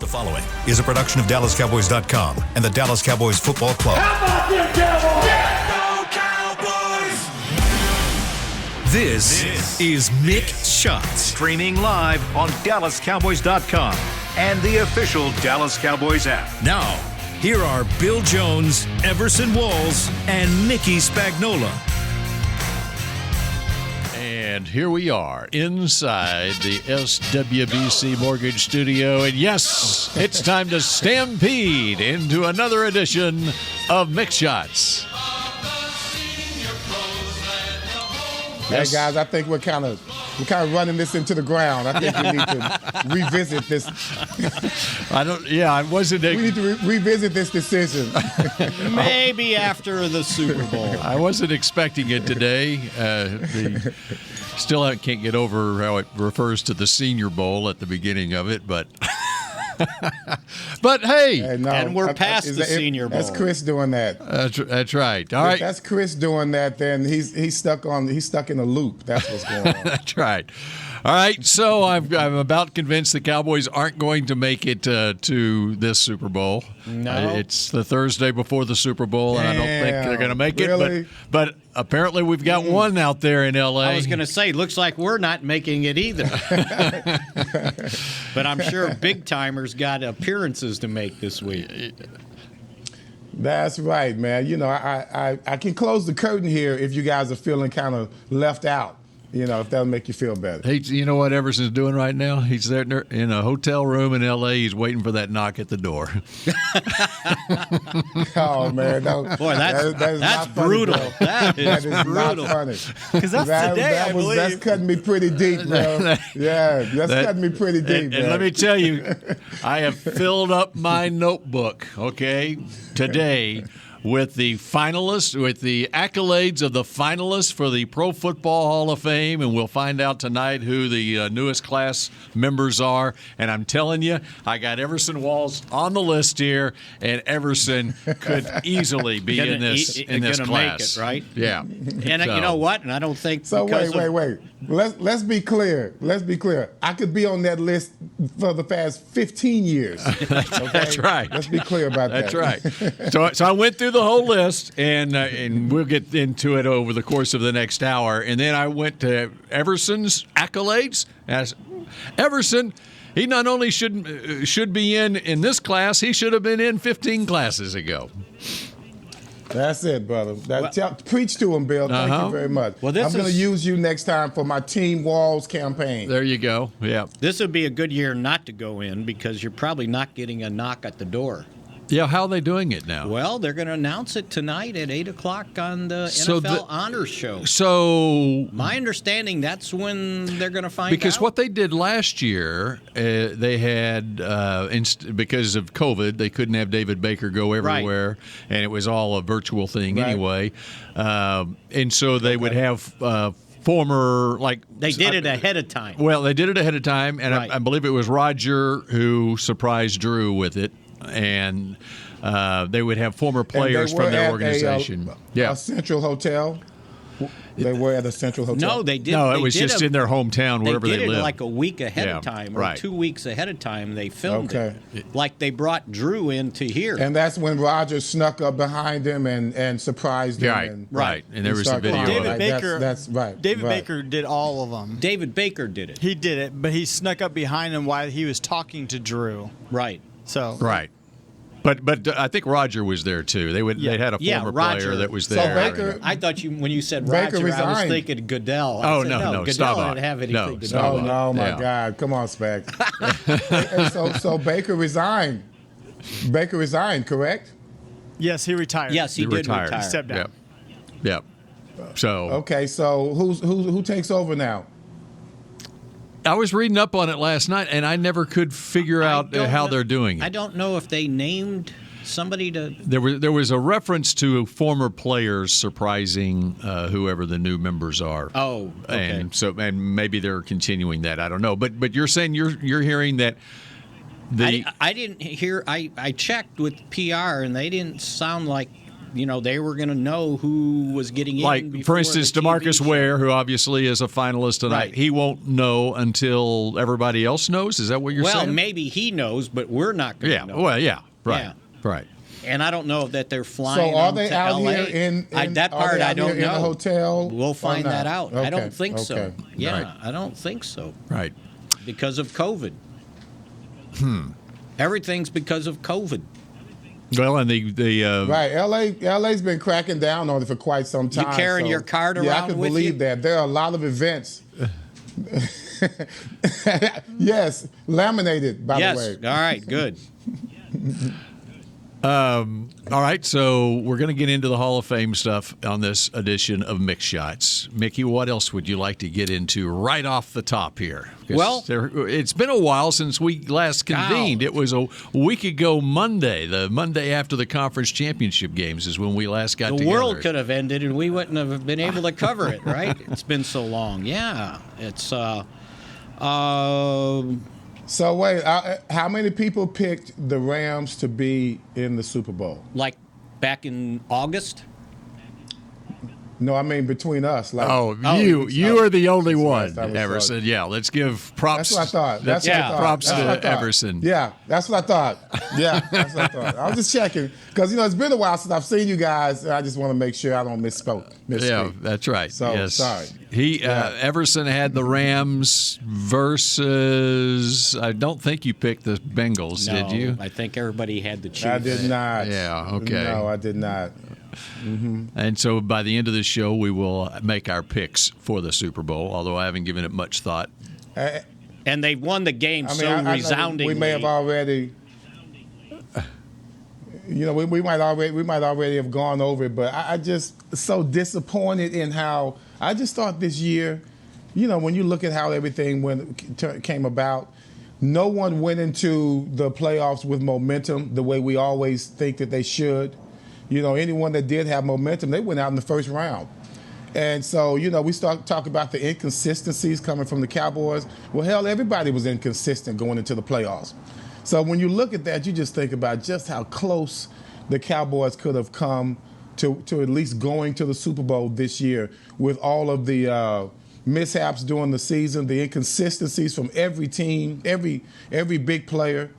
The following is a production of DallasCowboys.com and the Dallas Cowboys Football Club. How about them Cowboys? Yeah, go Cowboys! This is Mick Shots, streaming live on DallasCowboys.com and the official Dallas Cowboys app. Now, here are Bill Jones, Everson Walls, and Mickey Spagnola. And here we are inside the SWBC Mortgage Studio. And yes, it's time to stampede into another edition of Mix Shots. Hey guys, I think we're kind of running this into the ground. I think we need to revisit this. I wasn't. We need to revisit this decision. Maybe after the Super Bowl. I wasn't expecting it today. Still can't get over how it refers to the Senior Bowl at the beginning of it, but. But hey, no, and we're past the Senior Bowl. That's Chris doing that. That's right. All right. If that's Chris doing that, then he's stuck in a loop. That's what's going on. That's right. All right, so I'm about convinced the Cowboys aren't going to make it to this Super Bowl. No. It's the Thursday before the Super Bowl, and I don't think they're going to make really? it. But apparently we've got one out there in L.A. I was going to say, looks like we're not making it either. But I'm sure big-timers got appearances to make this week. That's right, man. You know, I can close the curtain here if you guys are feeling kind of left out. You know, if that'll make you feel better. Hey, you know what Everson's doing right now? He's there in a hotel room in L.A. He's waiting for that knock at the door. Oh, man. Boy, that's brutal. That is brutal. Not funny. Because that's today, I believe. That's cutting me pretty deep, bro. Yeah, that's cutting me pretty deep, man. And let me tell you, I have filled up my notebook, okay, today with the finalists, with the accolades of the finalists for the Pro Football Hall of Fame, and we'll find out tonight who the newest class members are. And I'm telling you, I got Everson Walls on the list here, and Everson could easily be in this class. Make it, right? Yeah. And you know what? And I don't think so. Wait. Let's be clear. I could be on that list for the past 15 years. Okay? That's right. Let's be clear about that. That's right. So I went through the whole list, and we'll get into it over the course of the next hour. And then I went to Everson's accolades. As Everson, he not only should be in this class, he should have been in 15 classes ago. That's it, brother. Preach to him, Bill. Thank you very much. Well, I'm going to use you next time for my Team Walls campaign. There you go. Yeah. This would be a good year not to go in because you're probably not getting a knock at the door. Yeah, how are they doing it now? Well, they're going to announce it tonight at 8 o'clock on the NFL Honors Show. So my understanding, that's when they're going to find out. Because what they did last year, they had, because of COVID, they couldn't have David Baker go everywhere, and it was all a virtual thing anyway. And so they would have former, like... They did it ahead of time. Well, they did it ahead of time, and I believe it was Roger who surprised Drew with it. And they would have former players from their organization. A Central Hotel. They were at a Central Hotel. No, they did. No, it was just in their hometown, wherever they lived. They did it like a week ahead of time, or 2 weeks ahead of time. They filmed it. Like they brought Drew into here, and that's when Roger snuck up behind him and surprised him. Right. And there was a video. David Baker. That's right. David Baker did all of them. David Baker did it. He did it, but he snuck up behind him while he was talking to Drew. Right. So. Right. But I think Roger was there too. They had a former player that was there. So Baker, I thought when you said Roger, I was thinking Goodell. No, Goodell stop didn't have anything to do. No, my God, come on, Spag. So Baker resigned. Baker resigned, correct? Yes, he retired. Yes, he did retire. He stepped down. Yep. So okay, so who takes over now? I was reading up on it last night, and I never could figure out how they're doing it. I don't know if they named somebody to. There was a reference to former players surprising whoever the new members are. Oh, okay. And maybe they're continuing that. I don't know. But you're saying you're hearing that. I didn't hear. I checked with PR, and they didn't sound like they were going to know who was getting in. Like, for instance, DeMarcus Ware, who obviously is a finalist tonight, right. He won't know until everybody else knows? Is that what you're saying? Well, maybe he knows, but we're not going to know. Well, yeah, right, yeah. right. And I don't know that they're flying. So are they to out LA. here in that part I don't know. In the hotel? We'll find that out. Okay. I don't think so. Yeah, right. I don't think so. Right. Because of COVID. Everything's because of COVID. Well, and the right, LA's been cracking down on it for quite some time. You carrying your card around with you? Yeah, I can believe that. There are a lot of events. Yes, laminated, by the way. Yes, all right, good. All right, so we're going to get into the Hall of Fame stuff on this edition of Mick Shots. Mickey, what else would you like to get into right off the top here? Well, it's been a while since we last convened. It was a week ago Monday. The Monday after the conference championship games is when we last got together. The world could have ended, and we wouldn't have been able to cover it, right? It's been so long. Yeah, it's... So wait, how many people picked the Rams to be in the Super Bowl? Like back in August? No, I mean between us. Like, you are the only one, Everson. Yeah, let's give props. That's what I thought. That's what I thought. Props to Everson. Yeah, that's what I thought. Yeah, that's what I thought. I was just checking because it's been a while since I've seen you guys. I just want to make sure I don't misspeak. Yeah, that's right. So yes. sorry. Everson had the Rams versus. I don't think you picked the Bengals, did you? I think everybody had the Chiefs. I did not. Yeah. Okay. No, I did not. Mm-hmm. And so by the end of the show, we will make our picks for the Super Bowl, although I haven't given it much thought. And they've won the game resoundingly. We may have already, we might already have gone over it, but I just so disappointed in how I just thought this year, when you look at how everything came about, no one went into the playoffs with momentum the way we always think that they should. Anyone that did have momentum, they went out in the first round. And so, we start talking about the inconsistencies coming from the Cowboys. Well, hell, everybody was inconsistent going into the playoffs. So when you look at that, you just think about just how close the Cowboys could have come to at least going to the Super Bowl this year with all of the mishaps during the season, the inconsistencies from every team, every big player.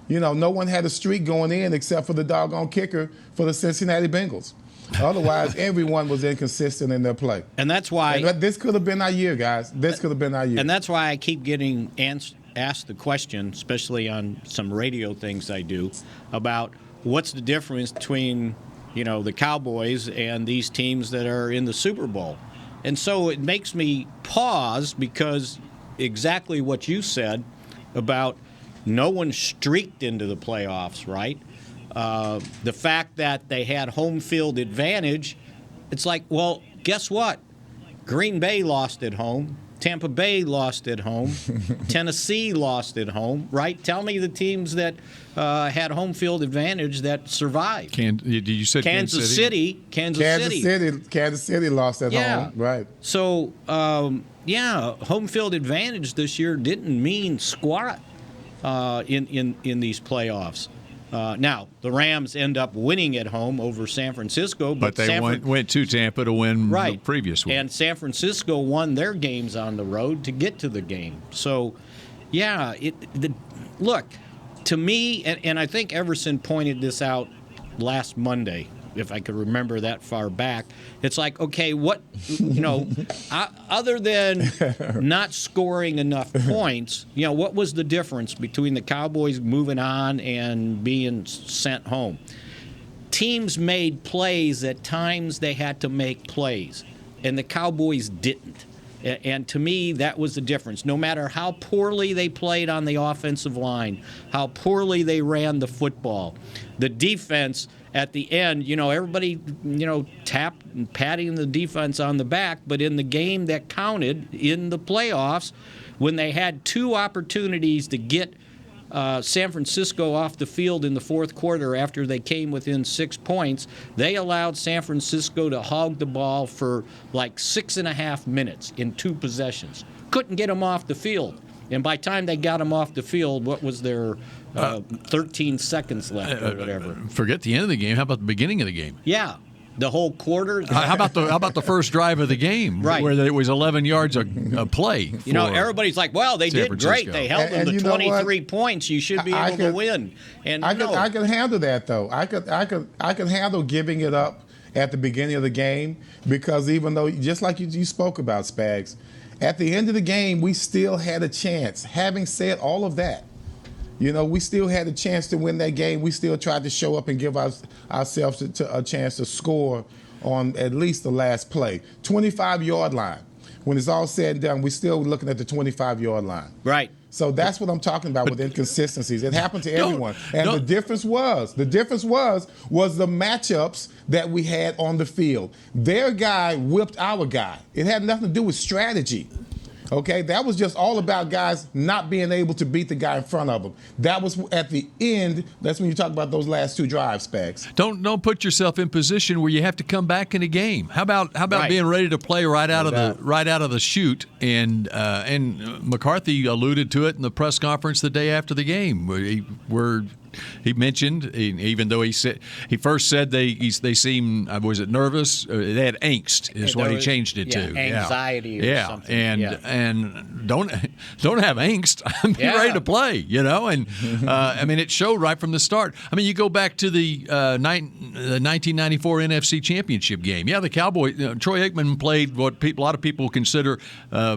No one had a streak going in except for the doggone kicker for the Cincinnati Bengals. Otherwise, everyone was inconsistent in their play. And that's why... this could have been our year, guys. This could have been our year. And that's why I keep getting asked the question, especially on some radio things I do, about what's the difference between, the Cowboys and these teams that are in the Super Bowl. And so it makes me pause because exactly what you said about no one streaked into the playoffs, right? The fact that they had home field advantage, it's like, well, guess what? Green Bay lost at home. Tampa Bay lost at home. Tennessee lost at home, right? Tell me the teams that had home field advantage that survived. Did you say Kansas City? Kansas City lost at home, right? So, home field advantage this year didn't mean squat in these playoffs. Now, the Rams end up winning at home over San Francisco. But they went to Tampa to win the previous one. And San Francisco won their games on the road to get to the game. So, look, to me, and I think Everson pointed this out last Monday, if I could remember that far back. It's like, okay, what, other than not scoring enough points, what was the difference between the Cowboys moving on and being sent home? Teams made plays at times they had to make plays, and the Cowboys didn't. And to me, that was the difference. No matter how poorly they played on the offensive line, how poorly they ran the football, the defense at the end, everybody, tapped and patting the defense on the back. But in the game that counted in the playoffs, when they had two opportunities to get San Francisco off the field in the fourth quarter after they came within 6 points, they allowed San Francisco to hog the ball for like 6.5 minutes in 2 possessions. Couldn't get them off the field. And by the time they got them off the field, what was there, 13 seconds left or whatever? Forget the end of the game. How about the beginning of the game? Yeah. The whole quarter. How about the first drive of the game, right, where it was 11 yards a play? Everybody's like, well, they did great. They held them to 23 points. You should be able to win. And I could handle that, though. I could handle giving it up at the beginning of the game, because even though, just like you spoke about, Spags, at the end of the game, we still had a chance. Having said all of that, we still had a chance to win that game. We still tried to show up and give ourselves a chance to score on at least the last play. 25-yard line. When it's all said and done, we're still looking at the 25-yard line. Right. So that's what I'm talking about with inconsistencies. It happened to everyone. And the difference was the matchups that we had on the field. Their guy whipped our guy. It had nothing to do with strategy. Okay, that was just all about guys not being able to beat the guy in front of them. That was at the end. That's when you talk about those last two drives, Spags. Don't put yourself in position where you have to come back in a game. How about being ready to play right out of the chute? And McCarthy alluded to it in the press conference the day after the game, where he mentioned, even though he first said they seemed, was it nervous? They had angst is what he changed it to. Anxiety or something. And don't have angst. Be ready to play, And I mean, it showed right from the start. I mean, you go back to the 1994 NFC Championship game. Yeah, the Cowboys. Troy Aikman played what a lot of people consider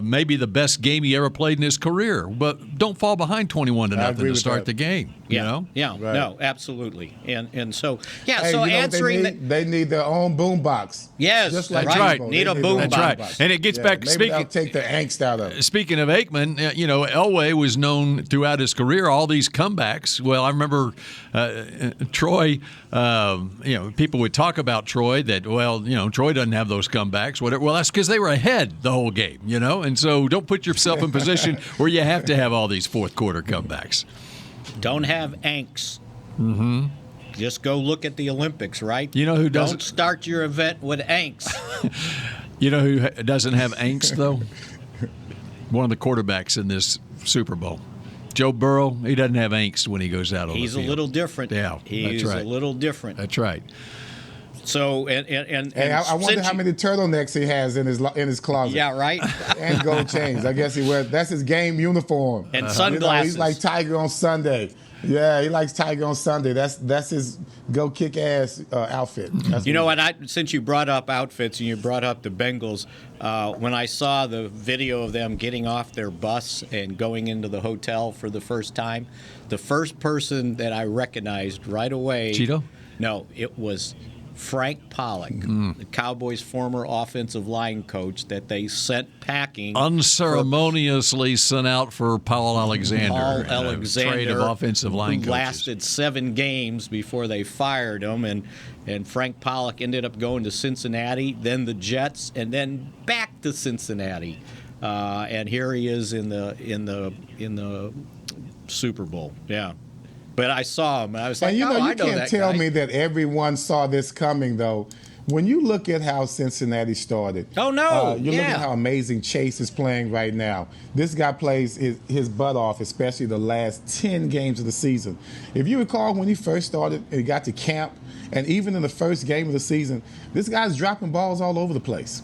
maybe the best game he ever played in his career. But don't fall behind 21-0 to start the game. Yeah, right. No, absolutely, and so Hey, so answering they need their own boombox. Yes, just like that's right. Need a boombox. That's right. And it gets back. Maybe that'll take the angst out of it. Speaking of Aikman, Elway was known throughout his career all these comebacks. Well, I remember Troy. People would talk about Troy that Troy doesn't have those comebacks. Whatever. Well, that's because they were ahead the whole game. And so don't put yourself in position where you have to have all these fourth quarter comebacks. Don't have angst. Mm-hmm. Just go look at the Olympics, right? You know who doesn't? Don't start your event with angst. You know who doesn't have angst, though? One of the quarterbacks in this Super Bowl. Joe Burrow, he doesn't have angst when he goes out on the field. He's a little different. Yeah, He's that's right. a little different. That's right. So and I wonder how many turtlenecks he has in his closet. Yeah, right. And gold chains. I guess he wears. That's his game uniform. And sunglasses. He's like Tiger on Sunday. Yeah, he likes Tiger on Sunday. That's his go kick ass outfit. Since you brought up outfits and you brought up the Bengals, when I saw the video of them getting off their bus and going into the hotel for the first time, the first person that I recognized right away. Cheeto? No, it was Frank Pollock, the Cowboys' former offensive line coach that they sent packing. Unceremoniously sent out for Paul Alexander. Paul Alexander, trade of offensive line coaches. Lasted 7 games before they fired him, and Frank Pollock ended up going to Cincinnati, then the Jets, and then back to Cincinnati. And here he is in the Super Bowl. Yeah. But I saw him, and I was like, you I know can't that tell guy. me that everyone saw this coming, though. When you look at how Cincinnati started, oh no, you look at how amazing Chase is playing right now. This guy plays his butt off, especially the last 10 games of the season. If you recall when he first started and he got to camp, and even in the first game of the season, this guy's dropping balls all over the place.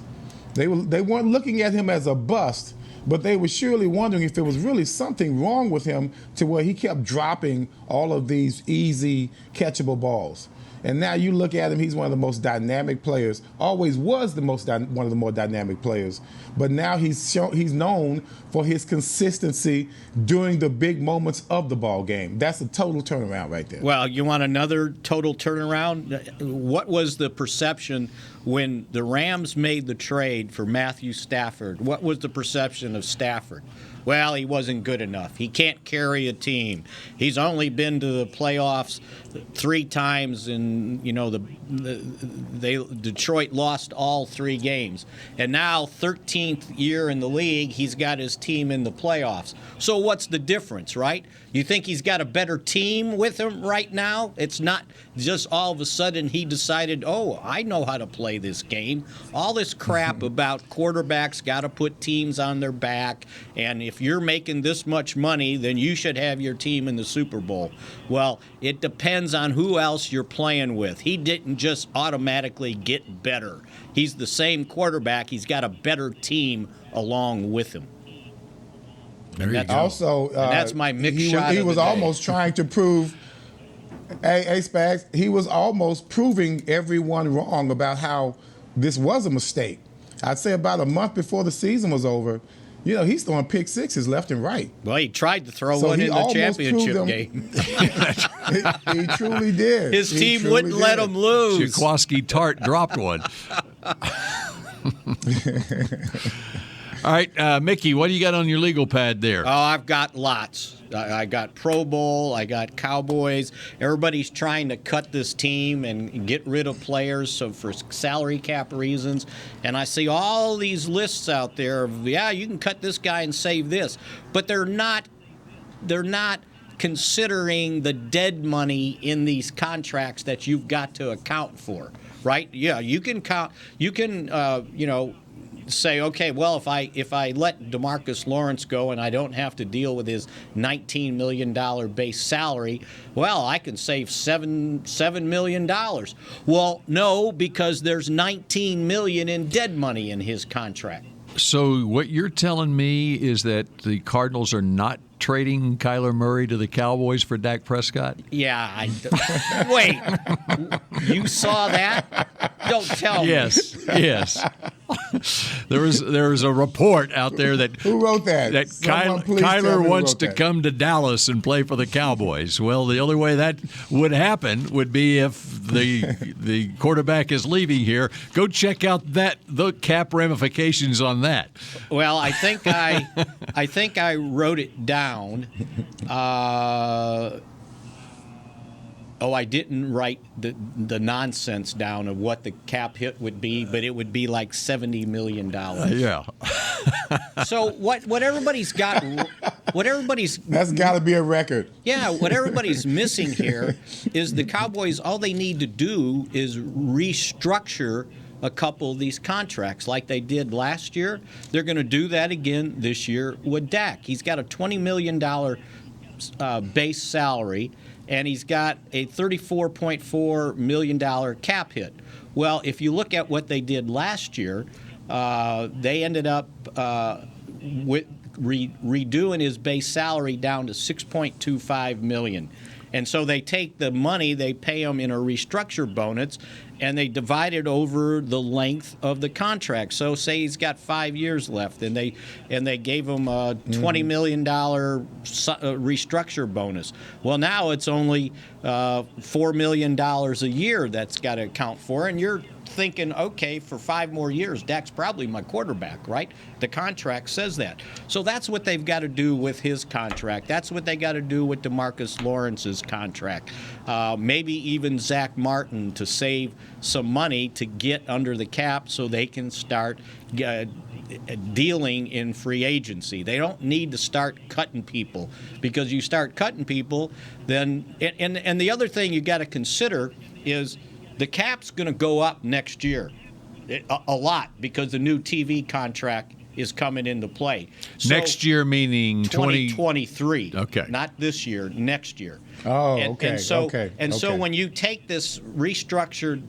They weren't looking at him as a bust, but they were surely wondering if there was really something wrong with him to where he kept dropping all of these easy catchable balls. And now you look at him, he's one of the most dynamic players, always was one of the more dynamic players. But now he's known for his consistency during the big moments of the ball game. That's a total turnaround right there. Well, you want another total turnaround? What was the perception when the Rams made the trade for Matthew Stafford? What was the perception of Stafford? Well, he wasn't good enough. He can't carry a team. He's only been to the playoffs 3 times, and Detroit lost all 3 games. And now, 13th year in the league, he's got his team in the playoffs. So what's the difference, right? You think he's got a better team with him right now? It's not just all of a sudden he decided, I know how to play this game. All this crap about quarterbacks got to put teams on their back, and if you're making this much money, then you should have your team in the Super Bowl. Well, it depends on who else you're playing playing with. He didn't just automatically get better. He's the same quarterback. He's got a better team along with him. There you go. Also, And that's my Mick he shot was, he of was the day. almost trying to prove. Hey, Spags, he was almost proving everyone wrong about how this was a mistake. I'd say about a month before the season was over, he's throwing pick sixes left and right. Well, he tried to throw So one he in the almost championship proved game. He truly did. His He team truly wouldn't let did. him lose. Jaquaski Tart dropped one. All right, Mickey, what do you got on your legal pad there? Oh, I've got lots. I got Pro Bowl. I got Cowboys. Everybody's trying to cut this team and get rid of players so for salary cap reasons. And I see all these lists out there of, you can cut this guy and save this. But they're not considering the dead money in these contracts that you've got to account for, right? Yeah, you can count. You can, say, okay, well, if I let DeMarcus Lawrence go and I don't have to deal with his $19 million base salary, well, I can save $7 million. Well, no, because there's $19 million in dead money in his contract. So what you're telling me is that the Cardinals are not trading Kyler Murray to the Cowboys for Dak Prescott? Yeah. Wait. You saw that? Don't tell me. Yes. There was a report out there that Who wrote that? That Someone please tell Kyler me who wants wrote to that. come to Dallas and play for the Cowboys. Well, the only way that would happen would be if the quarterback is leaving here. Go check out the cap ramifications on that. Well, I think I wrote it down. I didn't write the nonsense down of what the cap hit would be, but it would be like $70 million. Yeah. So what everybody's got, That's got to be a record. yeah, what everybody's missing here is the Cowboys. All they need to do is restructure a couple of these contracts like they did last year. They're going to do that again this year with Dak. He's got a $20 million base salary, and he's got a $34.4 million cap hit. Well, if you look at what they did last year, they ended up with redoing his base salary down to $6.25 million. And so they take the money, they pay him in a restructure bonus, and they divide it over the length of the contract. So say he's got 5 years left, and they gave him a $20 million restructure bonus. Well, now it's only $4 million a year that's got to account for, and you're thinking, okay, for 5 more years, Dak's probably my quarterback, right? The contract says that. So that's what they've got to do with his contract. That's what they got to do with DeMarcus Lawrence's contract. Maybe even Zach Martin to save some money to get under the cap so they can start dealing in free agency. They don't need to start cutting people, because you start cutting people, then and the other thing you got to consider is the cap's going to go up next year a lot, because the new TV contract is coming into play. So, next year meaning 2023. Okay. Not this year, next year. Oh, And okay. so, okay. so okay. when you take this restructured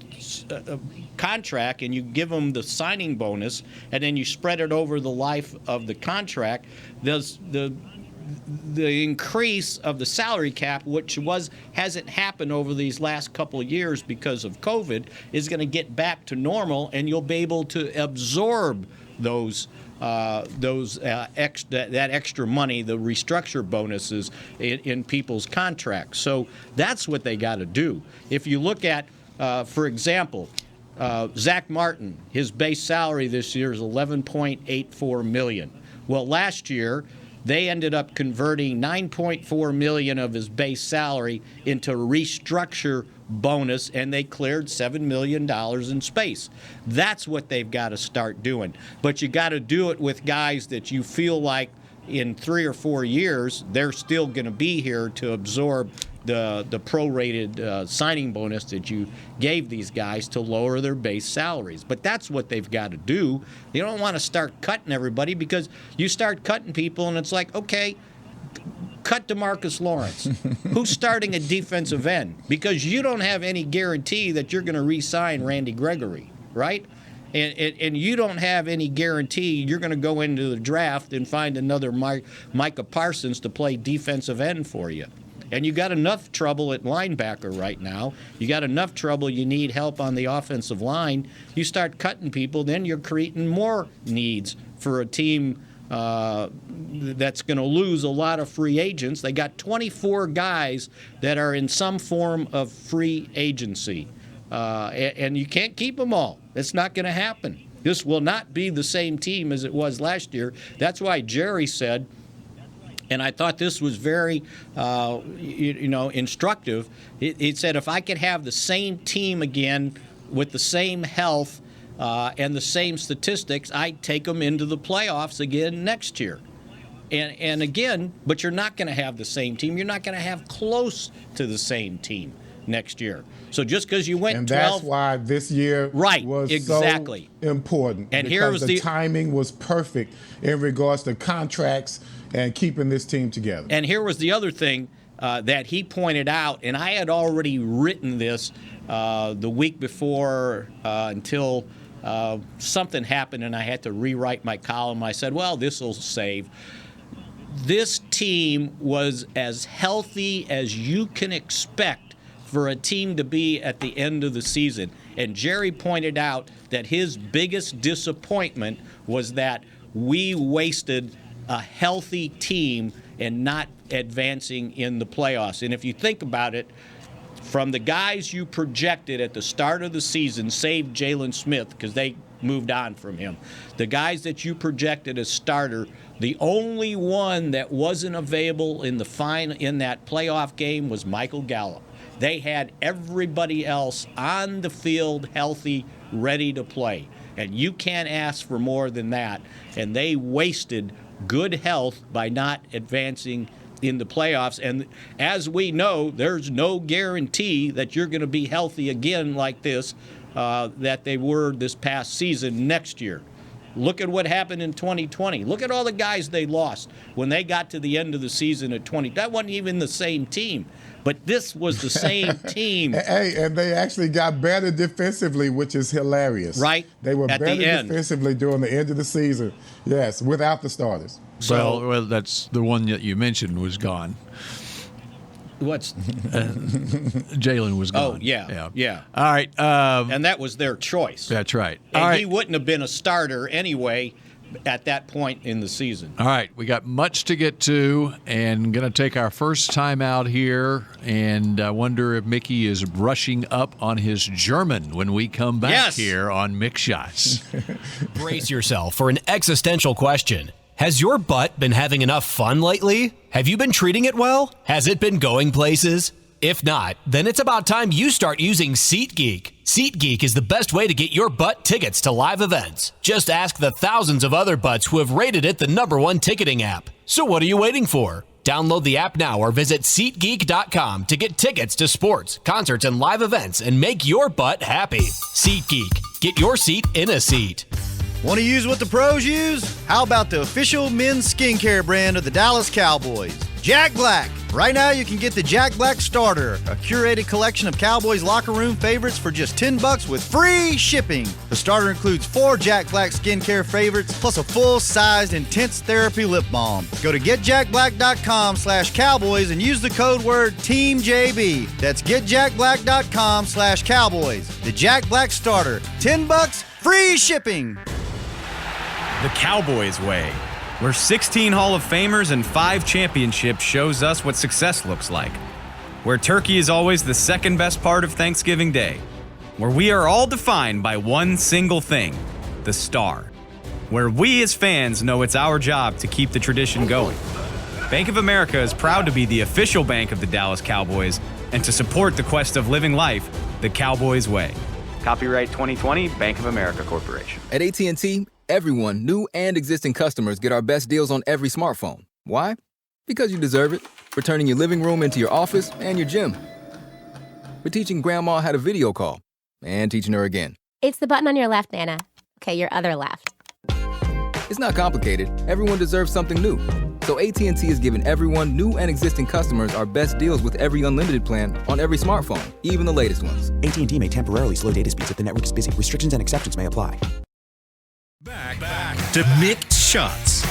contract and you give them the signing bonus, and then you spread it over the life of the contract, the increase of the salary cap, which hasn't happened over these last couple of years because of COVID, is going to get back to normal, and you'll be able to absorb that extra money, the restructure bonuses in people's contracts. So that's what they got to do. If you look at, for example, Zach Martin, his base salary this year is $11.84 million. Well, last year they ended up converting $9.4 million of his base salary into restructure bonus, and they cleared $7 million in space. That's what they've got to start doing. But you got to do it with guys that you feel like in 3 or 4 years they're still going to be here to absorb the prorated signing bonus that you gave these guys to lower their base salaries. But that's what they've got to do. They don't want to start cutting everybody, because you start cutting people and it's like, okay, cut DeMarcus Lawrence, who's starting a defensive end? Because you don't have any guarantee that you're going to re-sign Randy Gregory, right? And you don't have any guarantee you're going to go into the draft and find another Micah Parsons to play defensive end for you. And you got enough trouble at linebacker right now. You got enough trouble. You need help on the offensive line. You start cutting people, then you're creating more needs for a team that's going to lose a lot of free agents. They got 24 guys that are in some form of free agency. And you can't keep them all. It's not going to happen. This will not be the same team as it was last year. That's why Jerry said, and I thought this was very, instructive. He said, if I could have the same team again with the same health and the same statistics, I'd take them into the playoffs again next year. And again, but you're not going to have the same team. You're not going to have close to the same team next year. So just because you went 12, and that's why this year was exactly. so important. And because here was the timing was perfect in regards to contracts and keeping this team together. And here was the other thing that he pointed out, and I had already written this the week before until something happened and I had to rewrite my column. I said, well, this will save. This team was as healthy as you can expect for a team to be at the end of the season. And Jerry pointed out that his biggest disappointment was that we wasted a healthy team and not advancing in the playoffs. And if you think about it, from the guys you projected at the start of the season, save Jalen Smith because they moved on from him, the guys that you projected as starter, the only one that wasn't available in that playoff game was Michael Gallup. They had everybody else on the field, healthy, ready to play. And you can't ask for more than that. And they wasted good health by not advancing in the playoffs. And as we know, there's no guarantee that you're going to be healthy again like this, that they were this past season next year. Look at what happened in 2020. Look at all the guys they lost when they got to the end of the season at 20. That wasn't even the same team. But this was the same team. Hey, and they actually got better defensively, which is hilarious. Right. They were at better the end. defensively during the end of the season. Yes, without the starters. So, well, that's the one that you mentioned was gone. What's Jalen was gone. Oh, yeah. All right. And that was their choice. That's right. And all right. he wouldn't have been a starter anyway at that point in the season. All right, we got much to get to, and going to take our first time out here, and I wonder if Mickey is brushing up on his German when we come back here on Mick Shots. Brace yourself for an existential question. Has your butt been having enough fun lately? Have you been treating it well? Has it been going places? If not, then it's about time you start using SeatGeek. SeatGeek is the best way to get your butt tickets to live events. Just ask the thousands of other butts who have rated it the #1 ticketing app. So what are you waiting for? Download the app now or visit SeatGeek.com to get tickets to sports, concerts, and live events and make your butt happy. SeatGeek. Get your seat in a seat. Want to use what the pros use? How about the official men's skincare brand of the Dallas Cowboys, Jack Black? Right now you can get the Jack Black Starter, a curated collection of Cowboys locker room favorites for just $10 with free shipping. The starter includes 4 Jack Black skincare favorites plus a full-sized intense therapy lip balm. Go to getjackblack.com/Cowboys and use the code word TEAMJB. That's getjackblack.com/Cowboys. The Jack Black Starter, $10, free shipping. The Cowboys way, where 16 Hall of Famers and 5 championships shows us what success looks like. Where turkey is always the second best part of Thanksgiving Day. Where we are all defined by one single thing, the star. Where we as fans know it's our job to keep the tradition going. Bank of America is proud to be the official bank of the Dallas Cowboys and to support the quest of living life the Cowboys way. Copyright 2020, Bank of America Corporation. At AT&T, everyone, new and existing customers, get our best deals on every smartphone. Why? Because you deserve it. For turning your living room into your office and your gym. For teaching Grandma how to video call and teaching her again. It's the button on your left, Nana. Okay, your other left. It's not complicated. Everyone deserves something new. So AT&T is giving everyone, new and existing customers, our best deals with every unlimited plan on every smartphone, even the latest ones. AT&T may temporarily slow data speeds if the network is busy. Restrictions and exceptions may apply. Back to Mick Shots.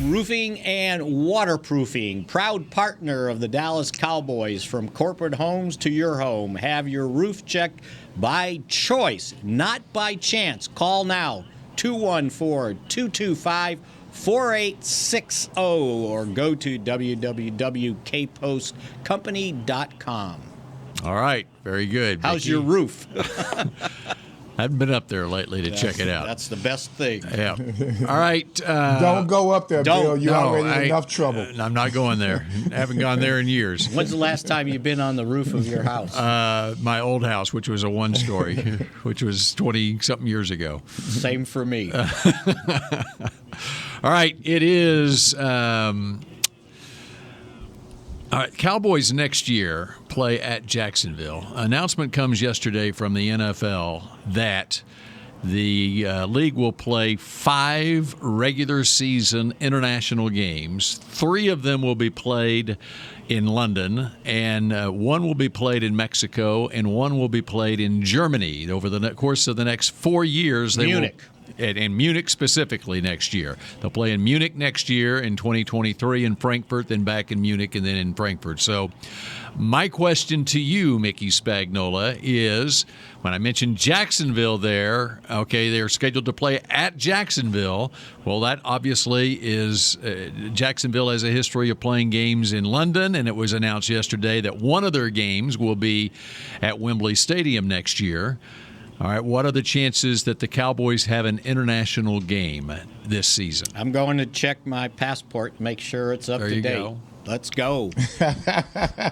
Roofing and waterproofing, proud partner of the Dallas Cowboys. From corporate homes to your home, have your roof checked by choice, not by chance. Call now, 214-225-4860, or go to www.kpostcompany.com. All right, very good. How's Mickey. your roof? I haven't been up there lately to check it out. That's the best thing. Yeah. All right. Don't go up there, Bill. You're already in enough trouble. I'm not going there. I haven't gone there in years. When's the last time you've been on the roof of your house? My old house, which was a one-story, which was 20-something years ago. Same for me. All right. It is... all right, Cowboys next year play at Jacksonville. Announcement comes yesterday from the NFL that the league will play 5 regular season international games. 3 of them will be played in London, and 1 will be played in Mexico, and 1 will be played in Germany. Over the course of the next 4 years, they Munich. And Munich specifically next year. They'll play in Munich next year, in 2023 in Frankfurt, then back in Munich, and then in Frankfurt. So my question to you, Mickey Spagnola, is when I mentioned Jacksonville there, okay, they're scheduled to play at Jacksonville. Well, that obviously is Jacksonville has a history of playing games in London, and it was announced yesterday that one of their games will be at Wembley Stadium next year. All right, what are the chances that the Cowboys have an international game this season? I'm going to check my passport, make sure it's up There to you date. go. Let's go.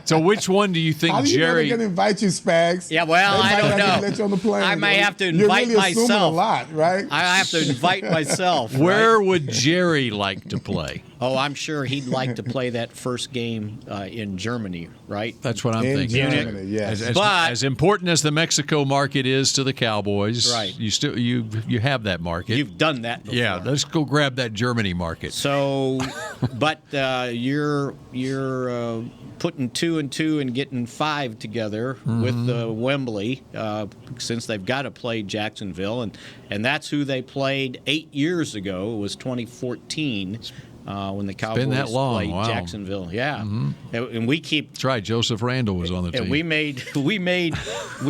So which one do you think How do you know Jerry... they're going to invite you, Spags? Yeah, well, They I might don't not know. Let you on the plane. I may have to You're invite really assuming myself. a lot, right? I have to invite myself. Where right? would Jerry like to play? Oh, I'm sure he'd like to play that first game in Germany, right? That's what I'm In thinking. Germany, yes. As important as the Mexico market is to the Cowboys, Right. You still you have that market. You've done that before. Yeah, let's go grab that Germany market. So, but you're putting 2 and 2 and getting 5 together with Wembley, since they've got to play Jacksonville, and that's who they played 8 years ago. It was 2014 when the Cowboys been that long. played Wow. Jacksonville. Yeah, and we keep. That's right. Joseph Randall was on the team. And we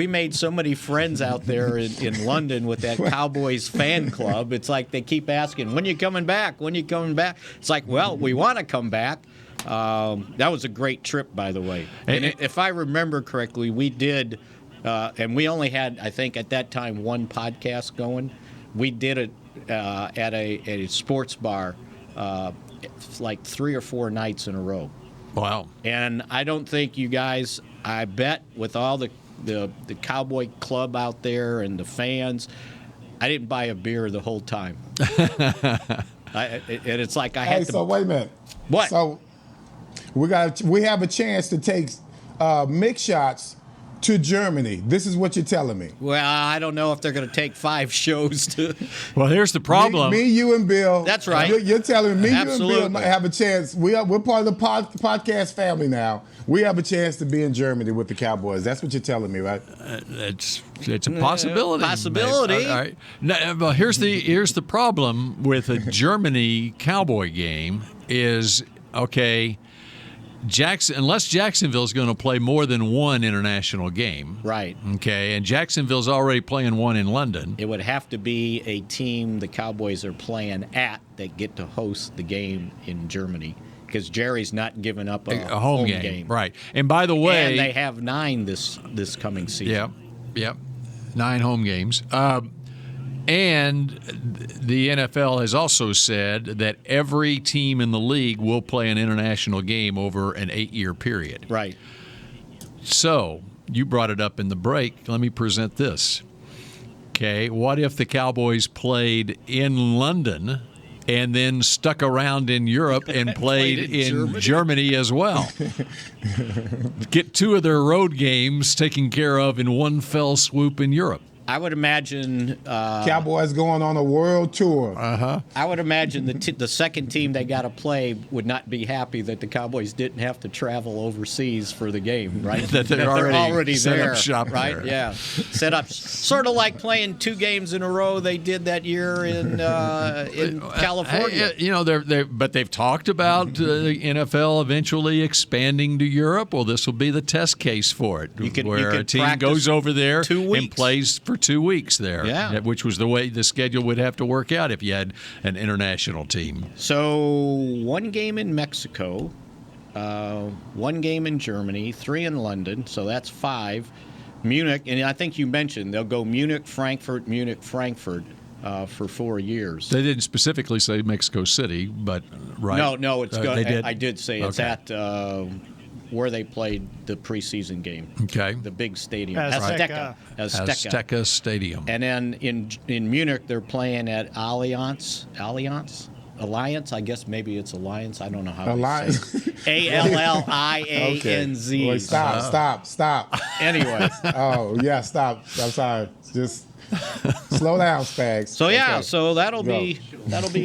made so many friends out there in London with that Cowboys fan club. It's like they keep asking, "When you coming back? When you coming back?" It's like, well, we want to come back. That was a great trip, by the way. And if I remember correctly, we did, and we only had, I think, at that time, 1 podcast going. We did it at a sports bar, like 3 or 4 nights in a row. Wow. And I don't think you guys, I bet with all the Cowboy club out there and the fans, I didn't buy a beer the whole time. And it's like I had Hey, to. so wait a minute. What? So we have a chance to take Mick Shots to Germany. This is what you're telling me. Well, I don't know if they're going to take 5 shows to. Well, here's the problem. Me, you, and Bill. That's right. You're telling me, you Absolutely. and Bill might have a chance. We're part of the podcast family now. We have a chance to be in Germany with the Cowboys. That's what you're telling me, right? It's a possibility. Possibility. All right. Now, well, here's the problem with a Germany Cowboy game is, okay, unless Jacksonville's going to play more than 1 international game. Right. Okay, and Jacksonville's already playing 1 in London. It would have to be a team the Cowboys are playing at that get to host the game in Germany, because Jerry's not giving up a home game. Right. And by the way, and they have 9 this coming season. Yep. 9 home games. And the NFL has also said that every team in the league will play an international game over an 8-year period. Right. So you brought it up in the break. Let me present this. Okay, what if the Cowboys played in London and then stuck around in Europe and played in Germany as well? Get 2 of their road games taken care of in one fell swoop in Europe. I would imagine Cowboys going on a world tour. I would imagine the second team they got to play would not be happy that the Cowboys didn't have to travel overseas for the game, right? That they're already set there, up shop right? there. Yeah, set up, sort of like playing 2 games in a row they did that year in California. But they've talked about the NFL eventually expanding to Europe. Well, this will be the test case for it, where a team goes over there and plays for 2 weeks there, which was the way the schedule would have to work out if you had an international team. So 1 game in Mexico, 1 game in Germany, 3 in London, so that's 5. Munich, and I think you mentioned they'll go Munich, Frankfurt, for 4 years. They didn't specifically say Mexico City, but right? No, it's good. They did? I did say it's at where they played the preseason game. Okay. The big stadium. Azteca Stadium. And then in Munich, they're playing at Allianz, I guess maybe it's Alliance. I don't know how Alliance. to say it. Allianz. Okay. Wait, stop. Anyway. Oh, yeah, stop. I'm sorry. Just slow down, Spags. So, so that'll be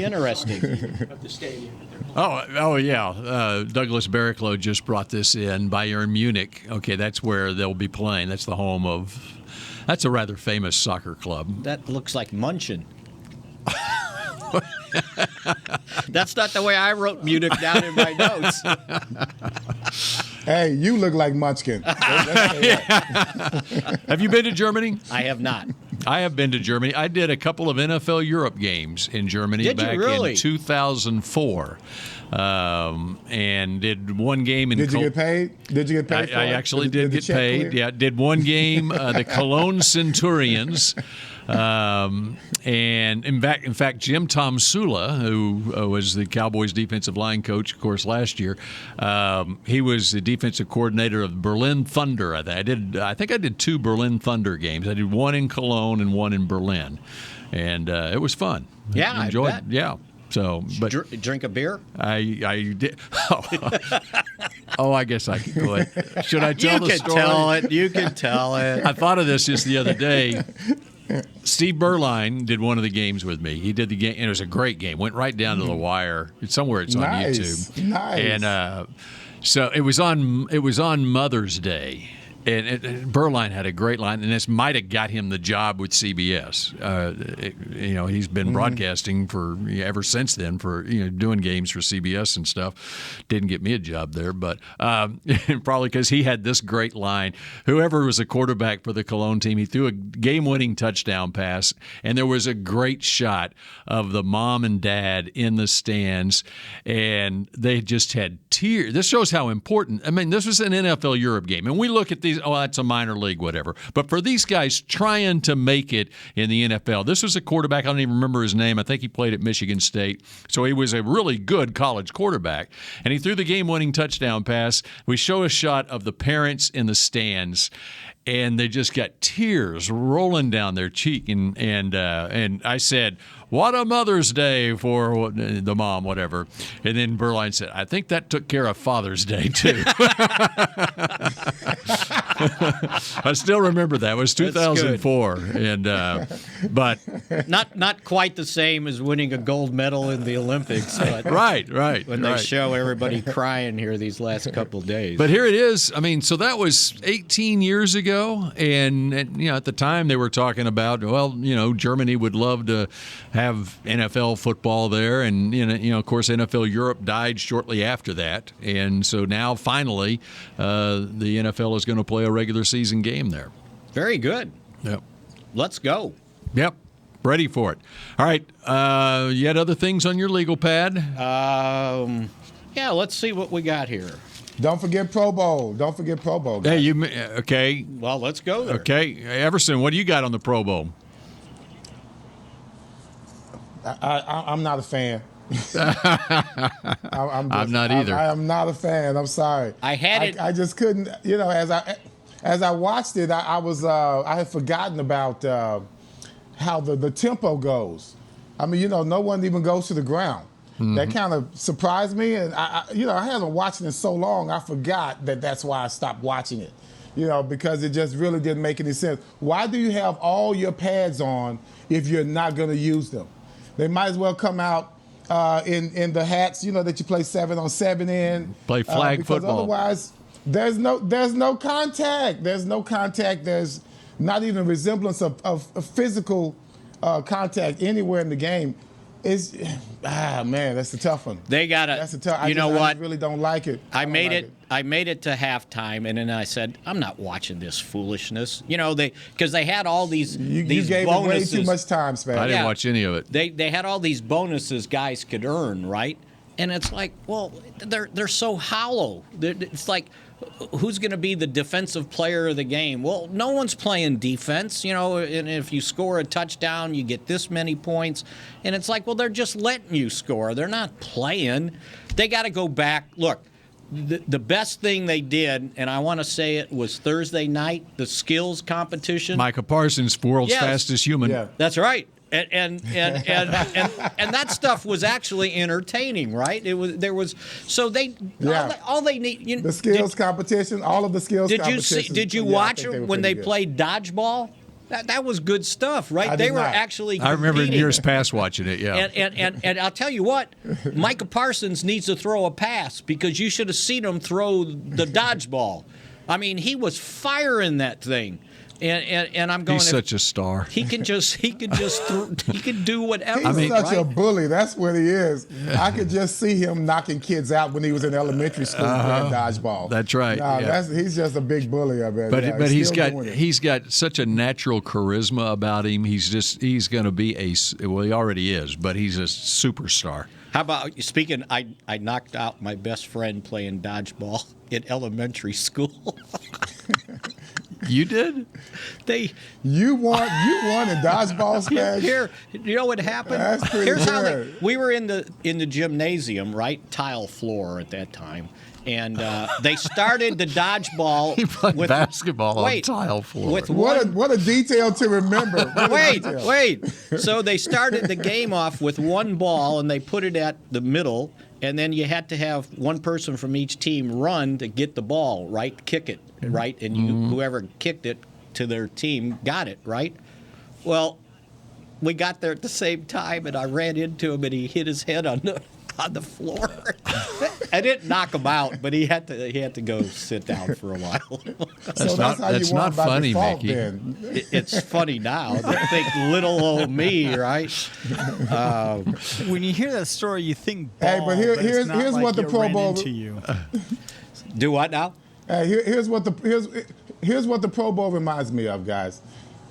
interesting. Oh yeah. Douglas Barriclow just brought this in. Bayern Munich. Okay, that's where they'll be playing. That's the home of. That's a rather famous soccer club. That looks like Munchen. That's not the way I wrote Munich down in my notes. Hey, you look like Munchkin. Have you been to Germany? I have not. I have been to Germany. I did a couple of NFL Europe games in Germany back in 2004. And did 1 game in. Did you get paid? I actually did get paid. Yeah, did 1 game. The Cologne Centurions. And in fact, Jim Tomsula, who was the Cowboys defensive line coach, of course, last year, he was the defensive coordinator of Berlin Thunder. I think I did 2 Berlin Thunder games. I did 1 in Cologne and 1 in Berlin, and it was fun. Yeah, I enjoyed it. Yeah. So, but drink a beer? I did. Oh, I guess I could. Should I tell the story? You can tell it. I thought of this just the other day. Steve Berline did one of the games with me. He did the game, and it was a great game. Went right down to the wire. It's on YouTube. Nice. And so it was on Mother's Day. And Berline had a great line, and this might have got him the job with CBS. He's been broadcasting for ever since then for doing games for CBS and stuff. Didn't get me a job there, but probably because he had this great line. Whoever was a quarterback for the Cologne team, he threw a game-winning touchdown pass, and there was a great shot of the mom and dad in the stands, and they just had tears. This shows how important. I mean, this was an NFL Europe game, and we look at these. Oh, that's a minor league, whatever. But for these guys trying to make it in the NFL, this was a quarterback. I don't even remember his name. I think he played at Michigan State. So he was a really good college quarterback. And he threw the game-winning touchdown pass. We show a shot of the parents in the stands, and they just got tears rolling down their cheek. And I said, "What a Mother's Day for the mom," whatever. And then Berline said, "I think that took care of Father's Day too." I still remember that. It was 2004, and but not quite the same as winning a gold medal in the Olympics. But right. When they show everybody crying here these last couple of days. But here it is. I mean, so that was 18 years ago, and at the time they were talking about, Germany would love to have NFL football there, and of course NFL Europe died shortly after that, and so now finally the NFL is going to play a regular season game there. Very good. Yep. Let's go. Yep. Ready for it. All right. You had other things on your legal pad? Yeah. Let's see what we got here. Don't forget Pro Bowl. Guys. Hey, okay? Well, let's go there. Okay, Everson, what do you got on the Pro Bowl? I'm not a fan. I'm not either. I am not a fan. I'm sorry. I just couldn't. As I watched it, I had forgotten about how the tempo goes. I mean, no one even goes to the ground. Mm-hmm. That kind of surprised me, and I haven't watched it in so long. I forgot that's why I stopped watching it. because it just really didn't make any sense. Why do you have all your pads on if you're not going to use them? They might as well come out in the hats, that you play 7-on-7 in. Play flag because football. Otherwise, there's no contact. There's no contact. There's not even a resemblance of physical contact anywhere in the game. Man, that's a tough one. They got it. That's a tough. I really don't like it. I made it to halftime, and then I said, I'm not watching this foolishness. Because they had all these you these gave bonuses. It way too much time, Spaz. I didn't watch any of it. They had all these bonuses guys could earn, right? And it's like, well, they're so hollow. It's like, who's going to be the defensive player of the game? Well, no one's playing defense, and if you score a touchdown, you get this many points. And it's like, well, they're just letting you score. They're not playing. They got to go back. Look, the best thing they did, and I want to say it was Thursday night, the skills competition. Micah Parsons, world's fastest human. Yeah. That's right. And that stuff was actually entertaining, right? All they need. The skills competition, all of the skills. Did you watch them when they played dodgeball? That was good stuff, right? They were actually competing. I remember in years past watching it. Yeah. And I'll tell you what, Micah Parsons needs to throw a pass because you should have seen him throw the dodgeball. I mean, he was firing that thing. And I'm going. He's such a star. He can do whatever. He's such a bully. That's what he is. I could just see him knocking kids out when he was in elementary school playing dodgeball. That's right. He's just a big bully, I bet. But he's got such a natural charisma about him. He's going to be he already is, but he's a superstar. How about speaking? I knocked out my best friend playing dodgeball in elementary school. You did? You won in dodgeball, Spaz? Here, you know what happened? That's pretty good. We were in the gymnasium, right? Tile floor at that time. And they started the dodgeball with basketball on tile floor. What a detail to remember. Wait. So they started the game off with one ball, and they put it at the middle, and then you had to have one person from each team run to get the ball, right? Kick it, right? And whoever kicked it to their team got it, right? Well, we got there at the same time, and I ran into him, and he hit his head on the floor. I didn't knock him out, but he had to go sit down for a while. That's not funny, Mickey. It's funny now. I think little old me, right? When you hear that story, you think ball, hey, but here's like what the Pro Bowl. Do what now? Hey, here's what the Pro Bowl reminds me of, guys.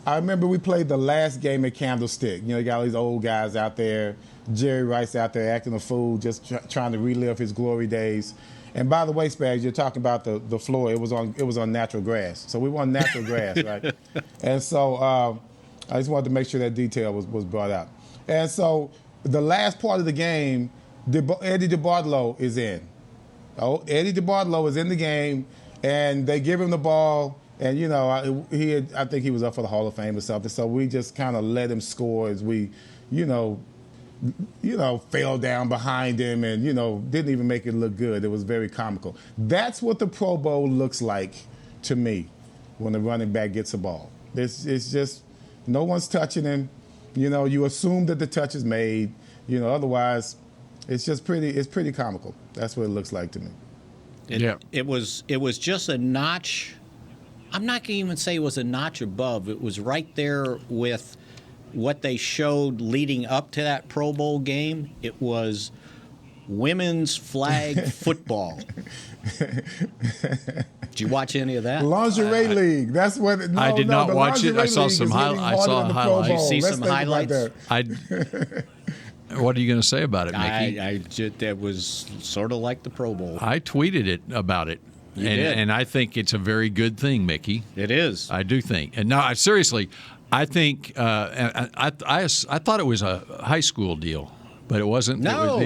I remember we played the last game at Candlestick. You got all these old guys out there. Jerry Rice out there acting a fool, just trying to relive his glory days. And by the way, Spags, you're talking about the floor. It was on natural grass. So we won natural grass, right? And so I just wanted to make sure that detail was brought out. And so the last part of the game, Eddie DeBartolo is in. Eddie DeBartolo is in the game, and they give him the ball. And, I think he was up for the Hall of Fame or something. So we just kind of let him score as we, fell down behind him and, didn't even make it look good. It was very comical. That's what the Pro Bowl looks like to me when the running back gets the ball. It's just no one's touching him. You assume that the touch is made. Otherwise, it's pretty comical. That's what it looks like to me. It was just a notch. I'm not going to even say it was a notch above. It was right there with what they showed leading up to that Pro Bowl game. It was women's flag football. Did you watch any of that? Lingerie League. That's what. I did not watch it. I saw some highlights. I saw highlights. You see some highlights. What are you going to say about it, Mickey? That was sort of like the Pro Bowl. I tweeted it about it. You did. And I think it's a very good thing, Mickey. It is. I do think. And no, seriously, I think I thought it was a high school deal, but it wasn't. No,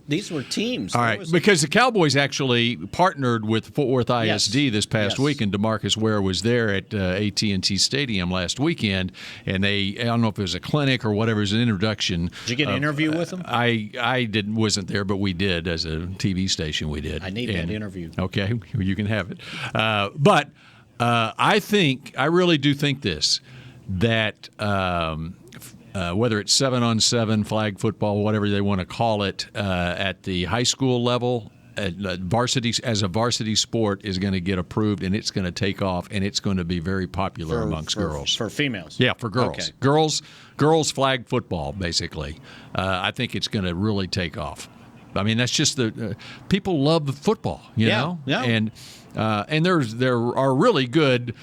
these were teams. All right, because the Cowboys actually partnered with Fort Worth ISD this past week, and DeMarcus Ware was there at AT&T Stadium last weekend, and I don't know if it was a clinic or whatever, it was an introduction. Did you get an interview with them? I wasn't there, but we did as a TV station. We did. I need that interview. Okay, you can have it. But I really do think this, that whether it's 7-on-7 flag football, whatever they want to call it, at the high school level, varsity as a varsity sport is going to get approved, and it's going to take off, and it's going to be very popular amongst girls. For females? Yeah, for girls. Okay. Girls flag football, basically. I think it's going to really take off. I mean, that's just people love football, you know? Yeah. And there are really good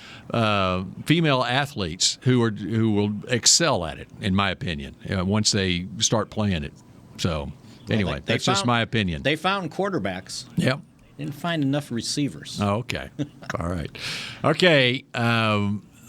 female athletes who will excel at it, in my opinion, once they start playing it. So, anyway, that's just my opinion. They found quarterbacks. Yep. Didn't find enough receivers. Oh, okay. All right. Okay.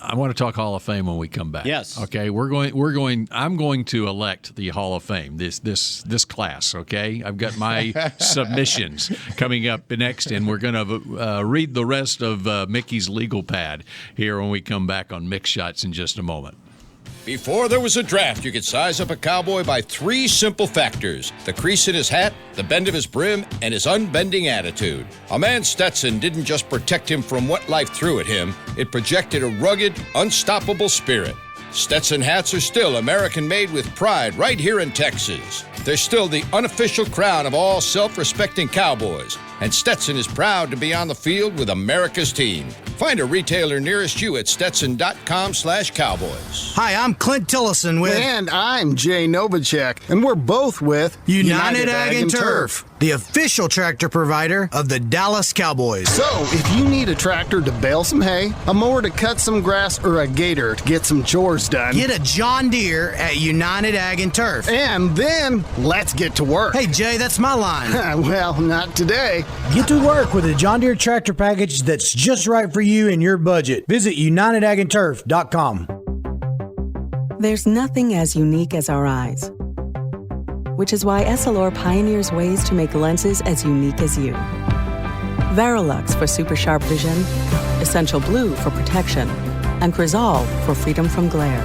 I want to talk Hall of Fame when we come back. Yes. Okay. I'm going to elect the Hall of Fame. This class. Okay. I've got my submissions coming up next, and we're going to read the rest of Mickey's legal pad here when we come back on Mick Shots in just a moment. Before there was a draft, you could size up a cowboy by 3 simple factors: the crease in his hat, the bend of his brim, and his unbending attitude. A man's Stetson didn't just protect him from what life threw at him, it projected a rugged, unstoppable spirit. Stetson hats are still American-made with pride right here in Texas. They're still the unofficial crown of all self-respecting cowboys, and Stetson is proud to be on the field with America's team. Find a retailer nearest you at stetson.com/cowboys. Hi, I'm Clint Tillison with... And I'm Jay Novacek, and we're both with... United Ag and Turf, the official tractor provider of the Dallas Cowboys. So, if you need a tractor to bale some hay, a mower to cut some grass, or a gator to get some chores done... Get a John Deere at United Ag and Turf. And then, let's get to work. Hey, Jay, that's my line. Well, not today. Get to work with a John Deere tractor package that's just right for you and your budget. Visit UnitedAgAndTurf.com. There's nothing as unique as our eyes, which is why Essilor pioneers ways to make lenses as unique as you. Varilux for super sharp vision, Essential Blue for protection, and Crizal for freedom from glare.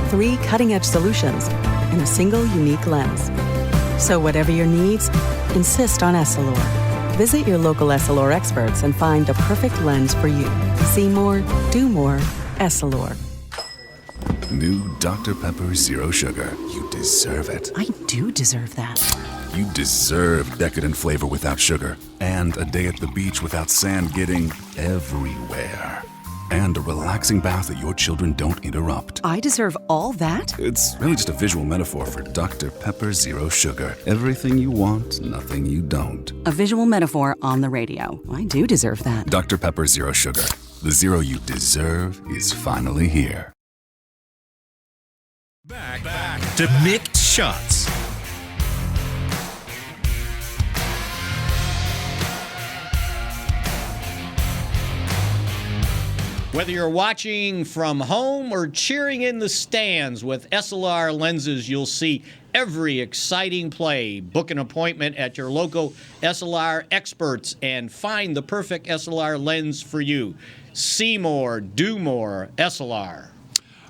3 cutting-edge solutions in a single unique lens. So whatever your needs, insist on Essilor. Visit your local Essilor experts and find the perfect lens for you. See more, do more, Essilor. New Dr. Pepper Zero Sugar. You deserve it. I do deserve that. You deserve decadent flavor without sugar, and a day at the beach without sand getting everywhere. And a relaxing bath that your children don't interrupt. I deserve all that? It's really just a visual metaphor for Dr. Pepper Zero Sugar. Everything you want, nothing you don't. A visual metaphor on the radio. I do deserve that. Dr. Pepper Zero Sugar. The zero you deserve is finally here. Back to Mick Shots. Whether you're watching from home or cheering in the stands, with SLR lenses, you'll see every exciting play. Book an appointment at your local SLR experts and find the perfect SLR lens for you. See more, do more, SLR.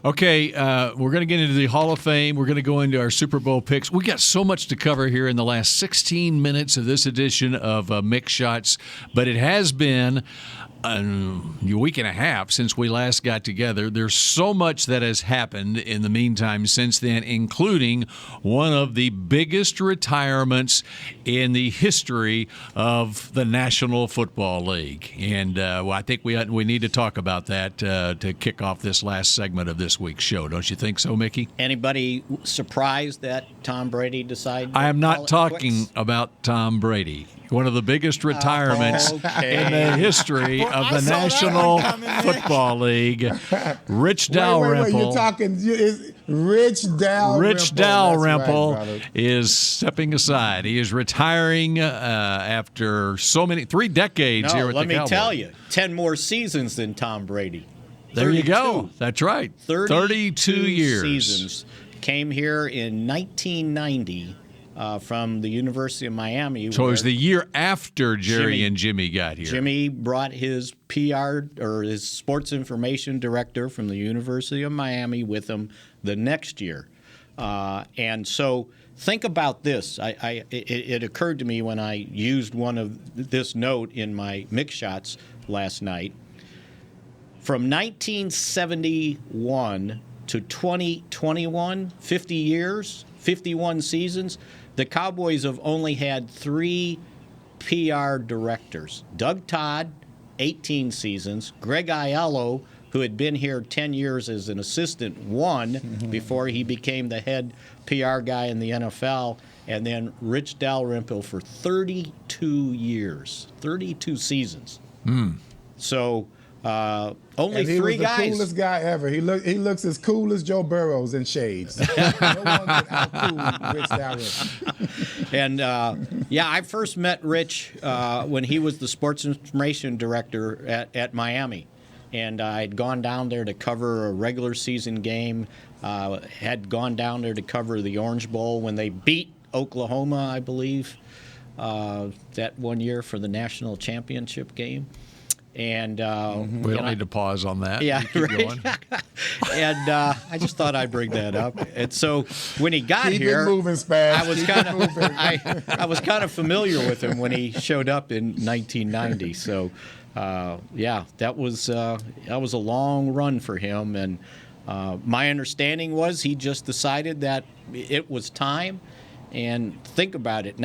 Okay, we're going to get into the Hall of Fame. We're going to go into our Super Bowl picks. We got so much to cover here in the last 16 minutes of this edition of Mick Shots, but it has been a week and a half since we last got together. There's so much that has happened in the meantime since then, including one of the biggest retirements in the history of the National Football League. And I think we need to talk about that to kick off this last segment of this week's show. Don't you think so, Mickey? Anybody surprised that Tom Brady decided to I am not call it talking quits? about Tom Brady. One of the biggest retirements in the history of the National Football League. Rich Dalrymple. Wait, you're talking Rich Dalrymple. Rich Dalrymple is stepping aside. He is retiring after 3 decades here with the Cowboys. Let me tell you, 10 more seasons than Tom Brady. There you go. That's right. 32 years. Seasons. Came here in 1990. From the University of Miami. So it was the year after Jerry and Jimmy got here. Jimmy brought his PR, or his sports information director from the University of Miami with him the next year. And so think about this. It occurred to me when I used one of this note in my Mick Shots last night. From 1971 to 2021, 50 years, 51 seasons, the Cowboys have only had 3 PR directors. Doug Todd, 18 seasons. Greg Aiello, who had been here 10 years as an assistant, 1 before he became the head PR guy in the NFL. And then Rich Dalrymple for 32 years, 32 seasons. So only 3 guys. He was the coolest guy ever. He looks as cool as Joe Burrows in shades. No one can out-cool Rich Dalrymple. And, I first met Rich when he was the sports information director at Miami. And I'd gone down there to cover a regular season game, had gone down there to cover the Orange Bowl when they beat Oklahoma, I believe, that one year for the national championship game. And we don't need to pause on that. Yeah, keep right. going. And I just thought I'd bring that up. And so when he got Keep here, it moving, Spaz. I was kind of familiar with him when he showed up in 1990. So that was a long run for him. And my understanding was he just decided that it was time. And think about it,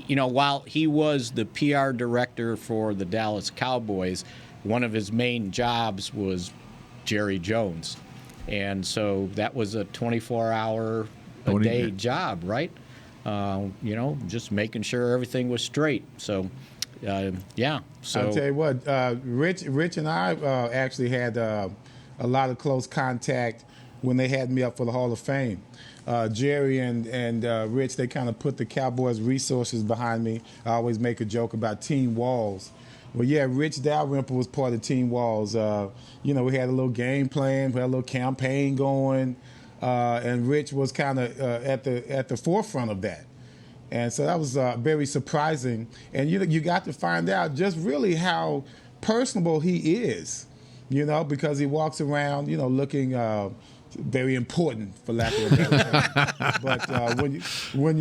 while he was the PR director for the Dallas Cowboys, one of his main jobs was Jerry Jones. And so that was a 24-hour-a-day job, right? Just making sure everything was straight. So, So I'll tell you what, Rich and I actually had a lot of close contact when they had me up for the Hall of Fame. Jerry and Rich, they kind of put the Cowboys' resources behind me. I always make a joke about Team Walls. Well, yeah, Rich Dalrymple was part of Team Walls. We had a little game plan, we had a little campaign going, and Rich was kind of at the forefront of that. And so that was very surprising. And you got to find out just really how personable he is, because he walks around, looking very important, for lack of a better term. But when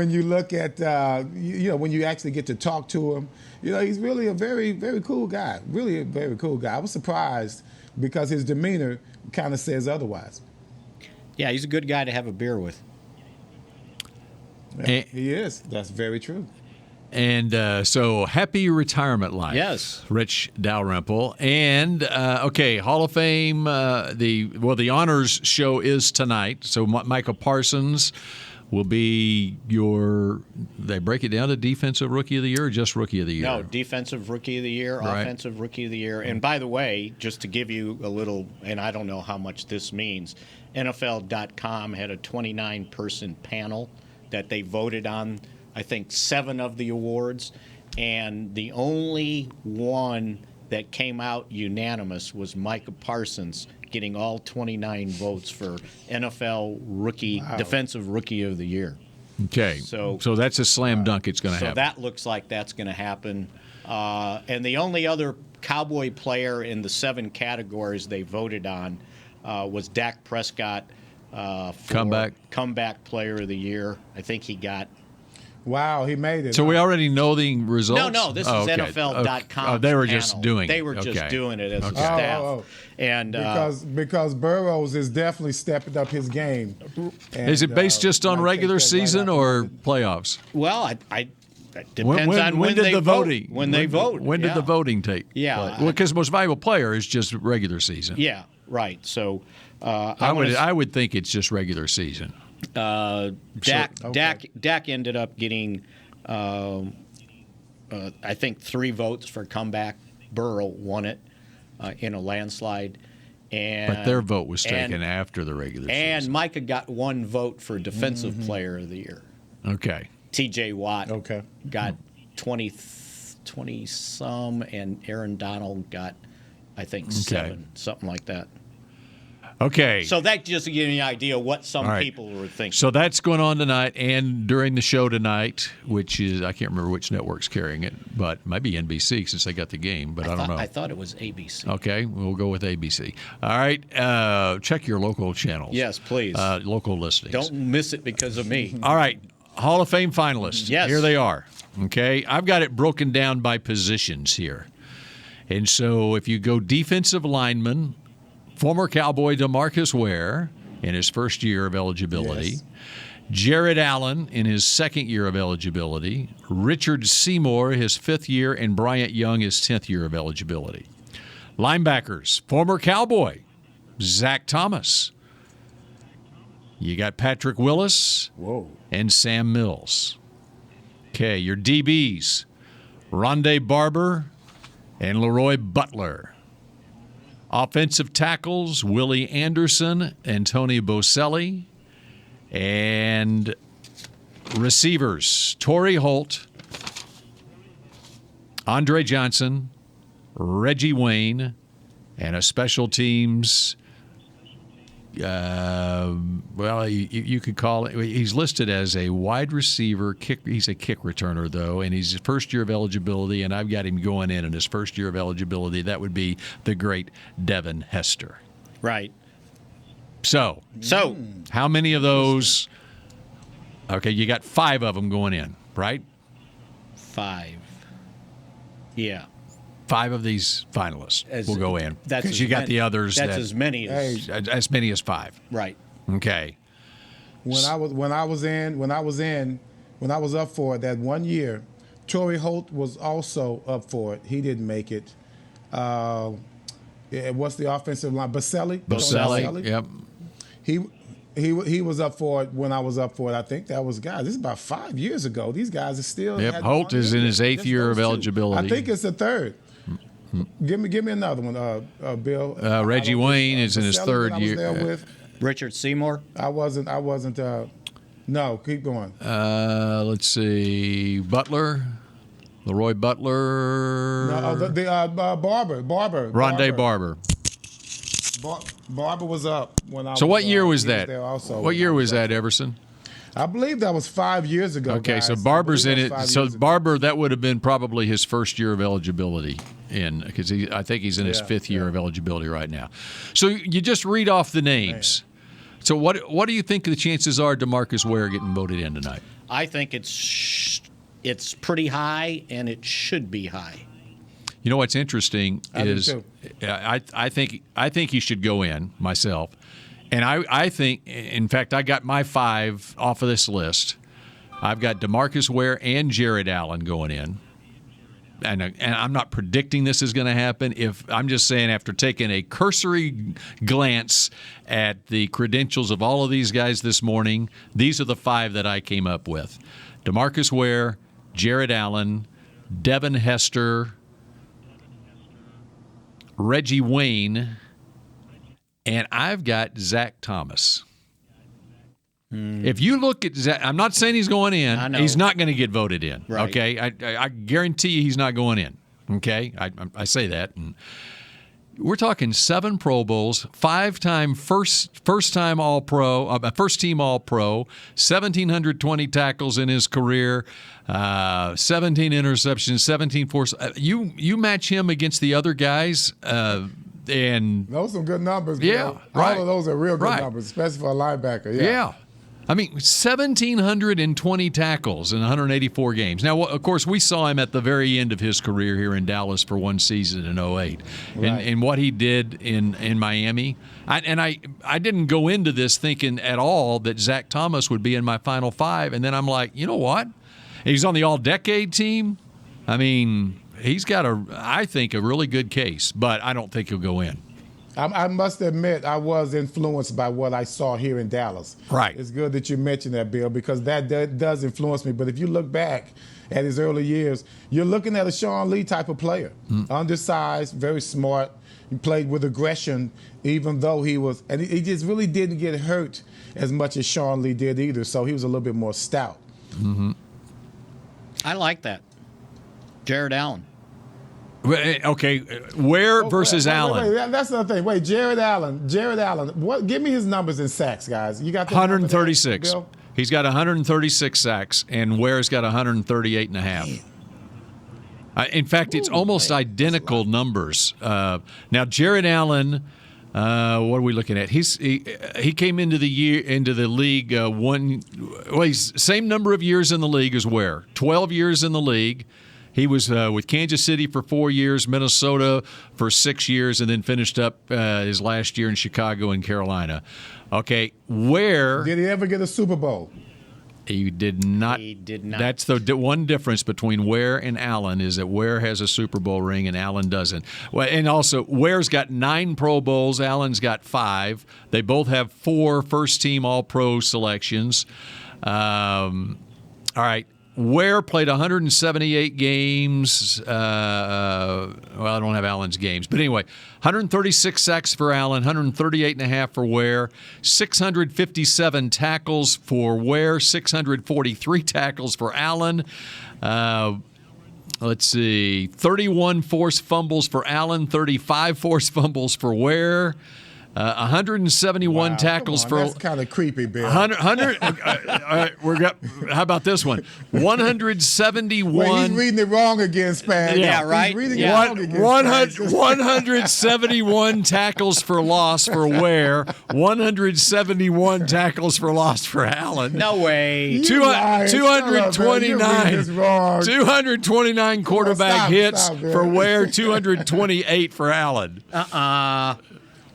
you look at when you actually get to talk to him, he's really a very, very cool guy. Really a very cool guy. I was surprised because his demeanor kind of says otherwise. Yeah, he's a good guy to have a beer with. Yeah, he is. That's very true. And so happy retirement life. Yes. Rich Dalrymple. And, Hall of Fame, the honors show is tonight. So Micah Parsons will be they break it down to Defensive Rookie of the Year or just Rookie of the Year? No, Defensive Rookie of the Year, right. Offensive Rookie of the Year. And by the way, just to give you a little, and I don't know how much this means, NFL.com had a 29-person panel that they voted on, I think, 7 of the awards, and the only one that came out unanimous was Micah Parsons getting all 29 votes for NFL Defensive Rookie of the Year. Okay, so that's a slam dunk. It's going to happen. So that looks like that's going to happen. And the only other Cowboy player in the 7 categories they voted on was Dak Prescott for Comeback Player of the Year. I think he got. Wow, he made it. So we already know the results? No, this is NFL.com. They were just doing it. They were just doing it as a staff. And because Burrows is definitely stepping up his game. And, is it based just on regular season or playoffs? Well, it depends on when did they the vote. voting? When they vote. When did the voting take? Yeah. Well, because most valuable player is just regular season. Yeah, right. So I would think it's just regular season. Dak ended up getting, I think, 3 votes for comeback. Burrow won it in a landslide. But their vote was taken after the regular season. And Micah got 1 vote for Defensive Player of the Year. Okay. T.J. Watt got 20-some, and Aaron Donald got, I think, 7, something like that. Okay. So that just to give you an idea of what some people were thinking. So that's going on tonight and during the show tonight, which is, I can't remember which network's carrying it, but it might be NBC since they got the game, but I don't know. I thought it was ABC. Okay, we'll go with ABC. All right, check your local channels. Yes, please. Local listings. Don't miss it because of me. All right, Hall of Fame finalists. Yes. Here they are. Okay, I've got it broken down by positions here. And so if you go defensive lineman, former Cowboy DeMarcus Ware in his first year of eligibility, Yes. Jared Allen in his second year of eligibility, Richard Seymour his fifth year, and Bryant Young his 10th year of eligibility. Linebackers, former Cowboy, Zach Thomas. You got Patrick Willis and Sam Mills. Okay, your DBs, Rondé Barber and Leroy Butler. Offensive tackles, Willie Anderson and Tony Boselli. And receivers, Torrey Holt, Andre Johnson, Reggie Wayne, and a special teams, you could call it, he's listed as a wide receiver. He's a kick returner, though, and he's his first year of eligibility, and I've got him going in his first year of eligibility. That would be the great Devin Hester. Right. So how many of those? Okay, you got 5 of them going in, right? 5. Yeah. 5 of these finalists will go in That's because you got the others. That's as many as 5. Right. Okay. When I was up for it that one year, Torrey Holt was also up for it. He didn't make it. What's the offensive line? Boselli. Yep. He was up for it when I was up for it. I think that was this is about 5 years ago. These guys are still. Yep. Holt is in his 8th year of eligibility. I think it's the 3rd. Give me another one, Bill. Reggie Wayne is in his Boselli 3rd year. I was there with. Richard Seymour. I wasn't. No, keep going. Let's see. Butler. Leroy Butler. No, Barber. Rondé Barber. Barber was up when I. So what year was that? There also what year was that, Everson? I believe that was 5 years ago. Okay, guys. so Barber's in it. So ago. Barber, that would have been probably his first year of eligibility because I think he's in his 5th year of eligibility right now. So you just read off the names. Man. So what do you think the chances are DeMarcus Ware getting voted in tonight? I think it's pretty high, and it should be high. You know what's interesting is I think he should go in myself. And I think, in fact, I got my 5 off of this list. I've got DeMarcus Ware and Jared Allen going in. And I'm not predicting this is going to happen. I'm just saying after taking a cursory glance at the credentials of all of these guys this morning, these are the 5 that I came up with. DeMarcus Ware, Jared Allen, Devin Hester, Reggie Wayne, and I've got Zach Thomas. If you look at Zach, I'm not saying he's going in. I know. He's not going to get voted in. Right. Okay, I guarantee you he's not going in. Okay, I say that. And we're talking 7 Pro Bowls, 5-time first-time All-Pro, first-team All-Pro, 1,720 tackles in his career, 17 interceptions, 17 force. You match him against the other guys. And those are some good numbers. Yeah, Bill. right. All of those are real good numbers, especially for a linebacker. Yeah. I mean, 1,720 tackles in 184 games. Now, of course, we saw him at the very end of his career here in Dallas for one season in 2008. Right. And what he did in Miami. I didn't go into this thinking at all that Zach Thomas would be in my final 5. And then I'm like, you know what? He's on the all-decade team. I mean, he's got, I think, a really good case. But I don't think he'll go in. I must admit, I was influenced by what I saw here in Dallas. Right. It's good that you mentioned that, Bill, because that does influence me. But if you look back at his early years, you're looking at a Sean Lee type of player. Undersized, very smart. He played with aggression, even though he just really didn't get hurt as much as Sean Lee did either. So he was a little bit more stout. Mm-hmm. I like that. Jared Allen. Okay, Ware versus Allen. Wait, that's another thing. Wait, Jared Allen. What? Give me his numbers in sacks, guys. You got 136. Bill? He's got 136 sacks, and Ware's got 138 and a half. In fact, it's almost identical numbers. Now, Jared Allen, what are we looking at? He came into the league he's same number of years in the league as Ware. 12 years in the league. He was with Kansas City for 4 years, Minnesota for 6 years, and then finished up his last year in Chicago and Carolina. Okay, Ware. Did he ever get a Super Bowl? He did not. He did not. That's the one difference between Ware and Allen is that Ware has a Super Bowl ring and Allen doesn't. Well, and also Ware's got 9 Pro Bowls. Allen's got 5. They both have 4 first-team All-Pro selections. All right. Ware played 178 games. Well, I don't have Allen's games. But anyway, 136 sacks for Allen, 138.5 for Ware, 657 tackles for Ware, 643 tackles for Allen. Let's see, 31 forced fumbles for Allen, 35 forced fumbles for Ware. 171 tackles for. That's kind of creepy, Bill. 100 how about this one? 171. Wait, he's reading it wrong again, Spag. Yeah, right. He's reading it wrong again. 171 tackles for loss for Ware. 171 tackles for loss for Allen. No way. 229 quarterback hits for Ware. 228 for Allen.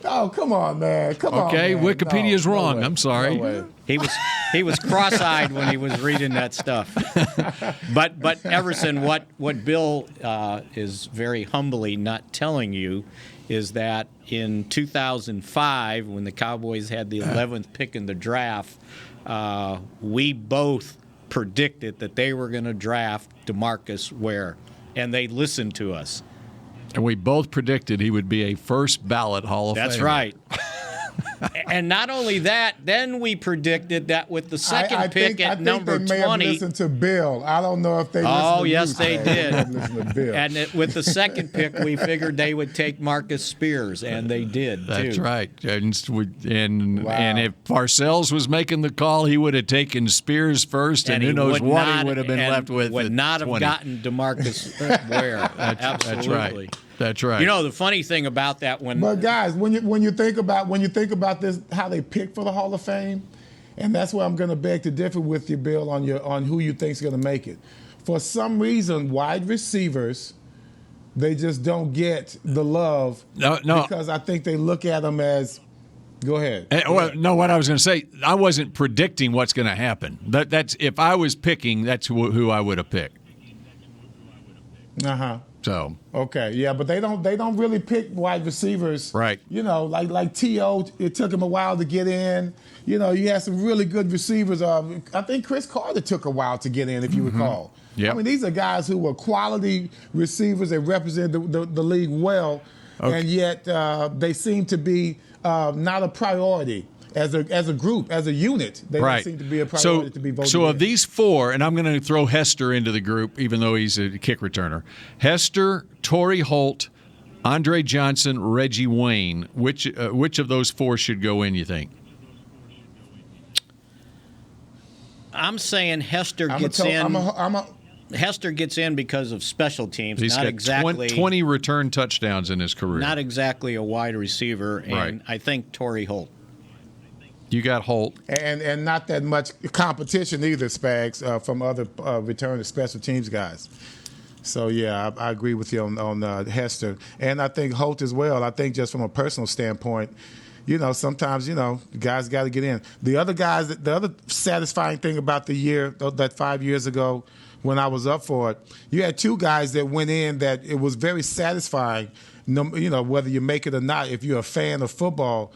Oh, come on, man. Come on. Okay, man. Wikipedia's wrong. No I'm sorry. No he was cross-eyed when he was reading that stuff. But Everson, what Bill is very humbly not telling you is that in 2005, when the Cowboys had the 11th pick in the draft, we both predicted that they were going to draft DeMarcus Ware, and they listened to us. And we both predicted he would be a first ballot Hall of Famer. That's right. And not only that, then we predicted that with the second pick at number 20. They may have listened to Bill. I don't know if they listened to you. Yes, they did. To Bill. And with the second pick, we figured they would take Marcus Spears, and they did, That's too. right. And if Parcells was making the call, he would have taken Spears first, and who knows what he would have been left with. Would not have 20. gotten DeMarcus Ware. Absolutely. That's right. That's right. You know, the funny thing about that But guys, when you think about this, how they pick for the Hall of Fame, and that's where I'm going to beg to differ with you, Bill, on who you think's going to make it. For some reason, wide receivers, they just don't get the love. No. Because I think they look at them as. Go ahead. No, what I was going to say, I wasn't predicting what's going to happen. That's if I was picking, that's who I would have picked. So okay, yeah, but they don't really pick wide receivers, right? You know, like T.O. It took him a while to get in. You know, you had some really good receivers. I think Chris Carter took a while to get in, if you recall. Yeah, I mean, these are guys who were quality receivers that represent the league well, and yet they seem to be not a priority. As a group, as a unit, they don't seem to be a priority to be voted So in. of these 4, and I'm going to throw Hester into the group, even though he's a kick returner. Hester, Torrey Holt, Andre Johnson, Reggie Wayne. Which of those 4 should go in, you think? I'm saying Hester gets in. Hester gets in because of special teams. He's not got exactly 20 return touchdowns in his career. Not exactly a wide receiver, and I think Torrey Holt. You got Holt. And not that much competition either, Spags, from other return to special teams guys. So, yeah, I agree with you on Hester. And I think Holt as well. I think just from a personal standpoint, you know, sometimes, you know, guys got to get in. The other satisfying thing about the year, that 5 years ago when I was up for it, you had 2 guys that went in that it was very satisfying, you know, whether you make it or not. If you're a fan of football,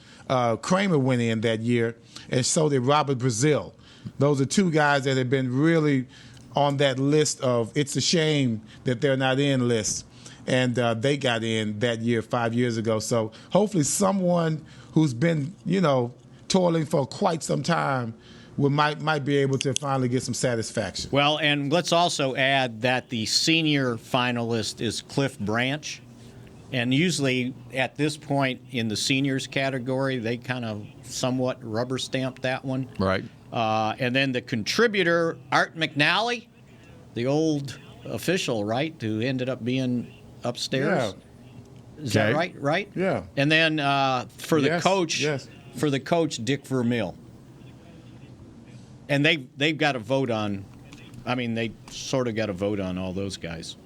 Kramer went in that year, and so did Robert Brazil. Those are 2 guys that have been really on that list of it's a shame that they're not in lists. And they got in that year 5 years ago. So hopefully someone who's been, you know, toiling for quite some time might be able to finally get some satisfaction. Well, and let's also add that the senior finalist is Cliff Branch. And usually at this point in the seniors category, they kind of somewhat rubber stamp that one. Right. And then the contributor, Art McNally, the old official, right, who ended up being upstairs. Yeah. Is that right? Right? Yeah. And then for the coach, Dick Vermeil. And they've got a vote on. I mean, they sort of got a vote on all those guys.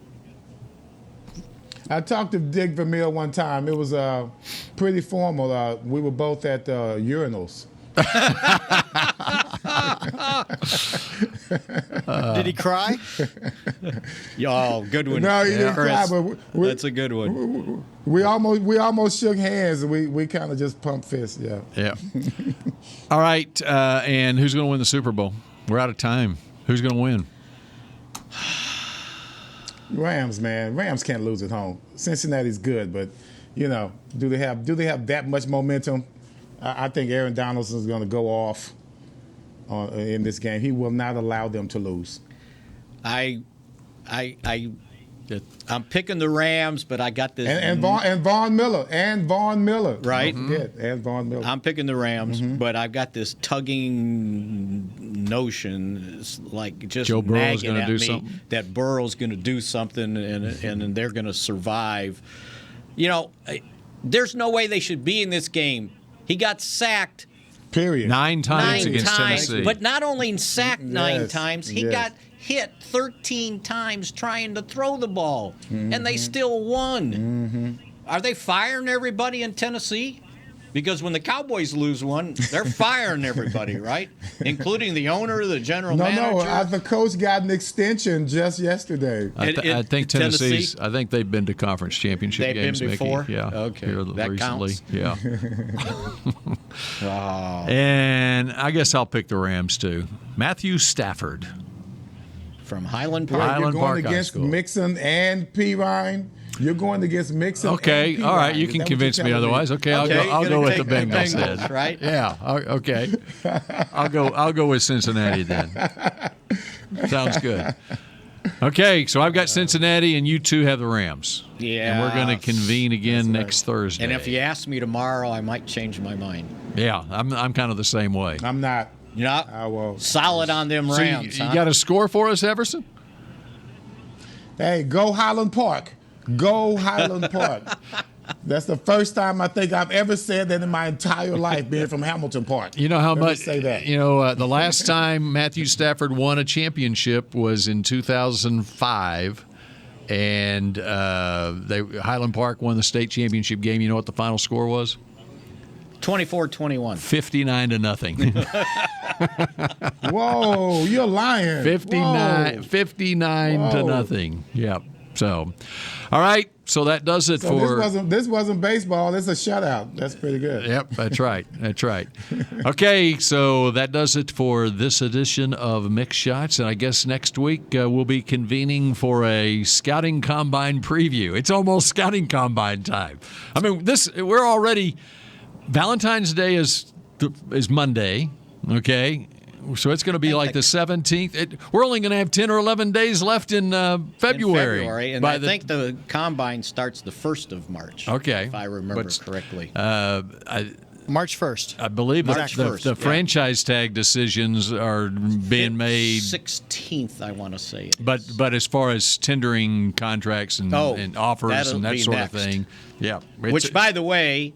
I talked to Dick Vermeil one time. It was pretty formal. We were both at urinals. Did he cry? Oh, good one. No, he didn't cry, Chris. but That's a good one. We almost shook hands. We kind of just pumped fists. Yeah. Yeah. All right, and who's going to win the Super Bowl? We're out of time. Who's going to win? Rams, man. Rams can't lose at home. Cincinnati's good, but do they have that much momentum? I think Aaron Donaldson is going to go off in this game. He will not allow them to lose. I'm picking the Rams, but I got this. And Von Miller. Right. Don't forget, and Von Miller. I'm picking the Rams, but I've got this tugging notion, it's like just Joe Burrow's nagging at do me something. that Burrow's going to do something and they're going to survive. There's no way they should be in this game. He got sacked. Period. 9 times against Tennessee. But not only sacked 9 times, he got hit 13 times trying to throw the ball, and they still won. Are they firing everybody in Tennessee? Because when the Cowboys lose one, they're firing everybody, right? Including the owner, the general manager. No, the coach got an extension just yesterday. I think Tennessee's. I think they've been to conference championship games. They've been before? Mickey. Yeah. Okay. Here That recently. counts? Yeah. Wow. And I guess I'll pick the Rams too. Matthew Stafford from Highland Park. You're going Park High against School. Mixon and Pirine. You're going against Mixon. Okay, and all right. Pirine. You can convince me otherwise. Okay, I'll go with the Bengals then. Right? Yeah. Okay. I'll go with Cincinnati then. Sounds good. Okay, so I've got Cincinnati, and you two have the Rams. Yeah. And we're going to convene again next Thursday. And if you ask me tomorrow, I might change my mind. Yeah, I'm kind of the same way. I'm not. I will. Solid on them Rams. So you got a score for us, Everson? Hey, go Highland Park. Go Highland Park. That's the first time I think I've ever said that in my entire life, being from Hamilton Park. You know how Let me much? say that. The last time Matthew Stafford won a championship was in 2005, and Highland Park won the state championship game. You know what the final score was? 24-21. 59-0. Whoa, you're lying. 59 to nothing. Yep. So, all right. So that does it for. This wasn't baseball. This is a shutout. That's pretty good. Yep, that's right. That's right. Okay, so that does it for this edition of Mixed Shots, and I guess next week we'll be convening for a scouting combine preview. It's almost scouting combine time. I mean, we're already. Valentine's Day is Monday. Okay. So it's going to be like the 17th. We're only going to have 10 or 11 days left in February. And I think the combine starts the 1st of March. Okay. If I remember correctly. March 1st. I believe the franchise tag decisions are being made 16th, I want to say. But as far as tendering contracts and offers and that sort of thing, yeah. Which, by the way,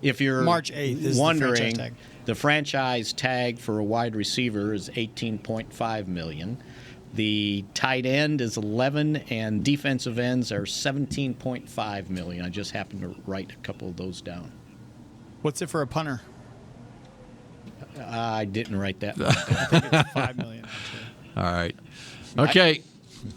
if you're March 8th is wondering, the franchise tag. The franchise tag for a wide receiver is $18.5 million. The tight end is 11, and defensive ends are $17.5 million. I just happened to write a couple of those down. What's it for a punter? I didn't write that. I think it's $5 million. Actually. All right. Okay.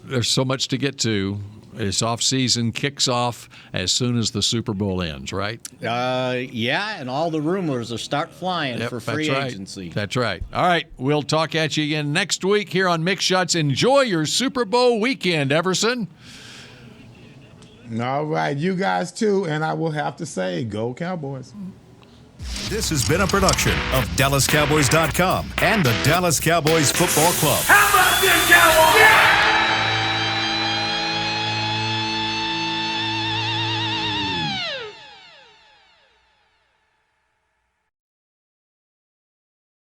There's so much to get to. This off-season kicks off as soon as the Super Bowl ends, right? Yeah, and all the rumors will start flying for free agency. That's right. All right, we'll talk at you again next week here on Mixed Shots. Enjoy your Super Bowl weekend, Everson. All right, you guys too, and I will have to say, go Cowboys. This has been a production of DallasCowboys.com and the Dallas Cowboys Football Club. How about this, Cowboys?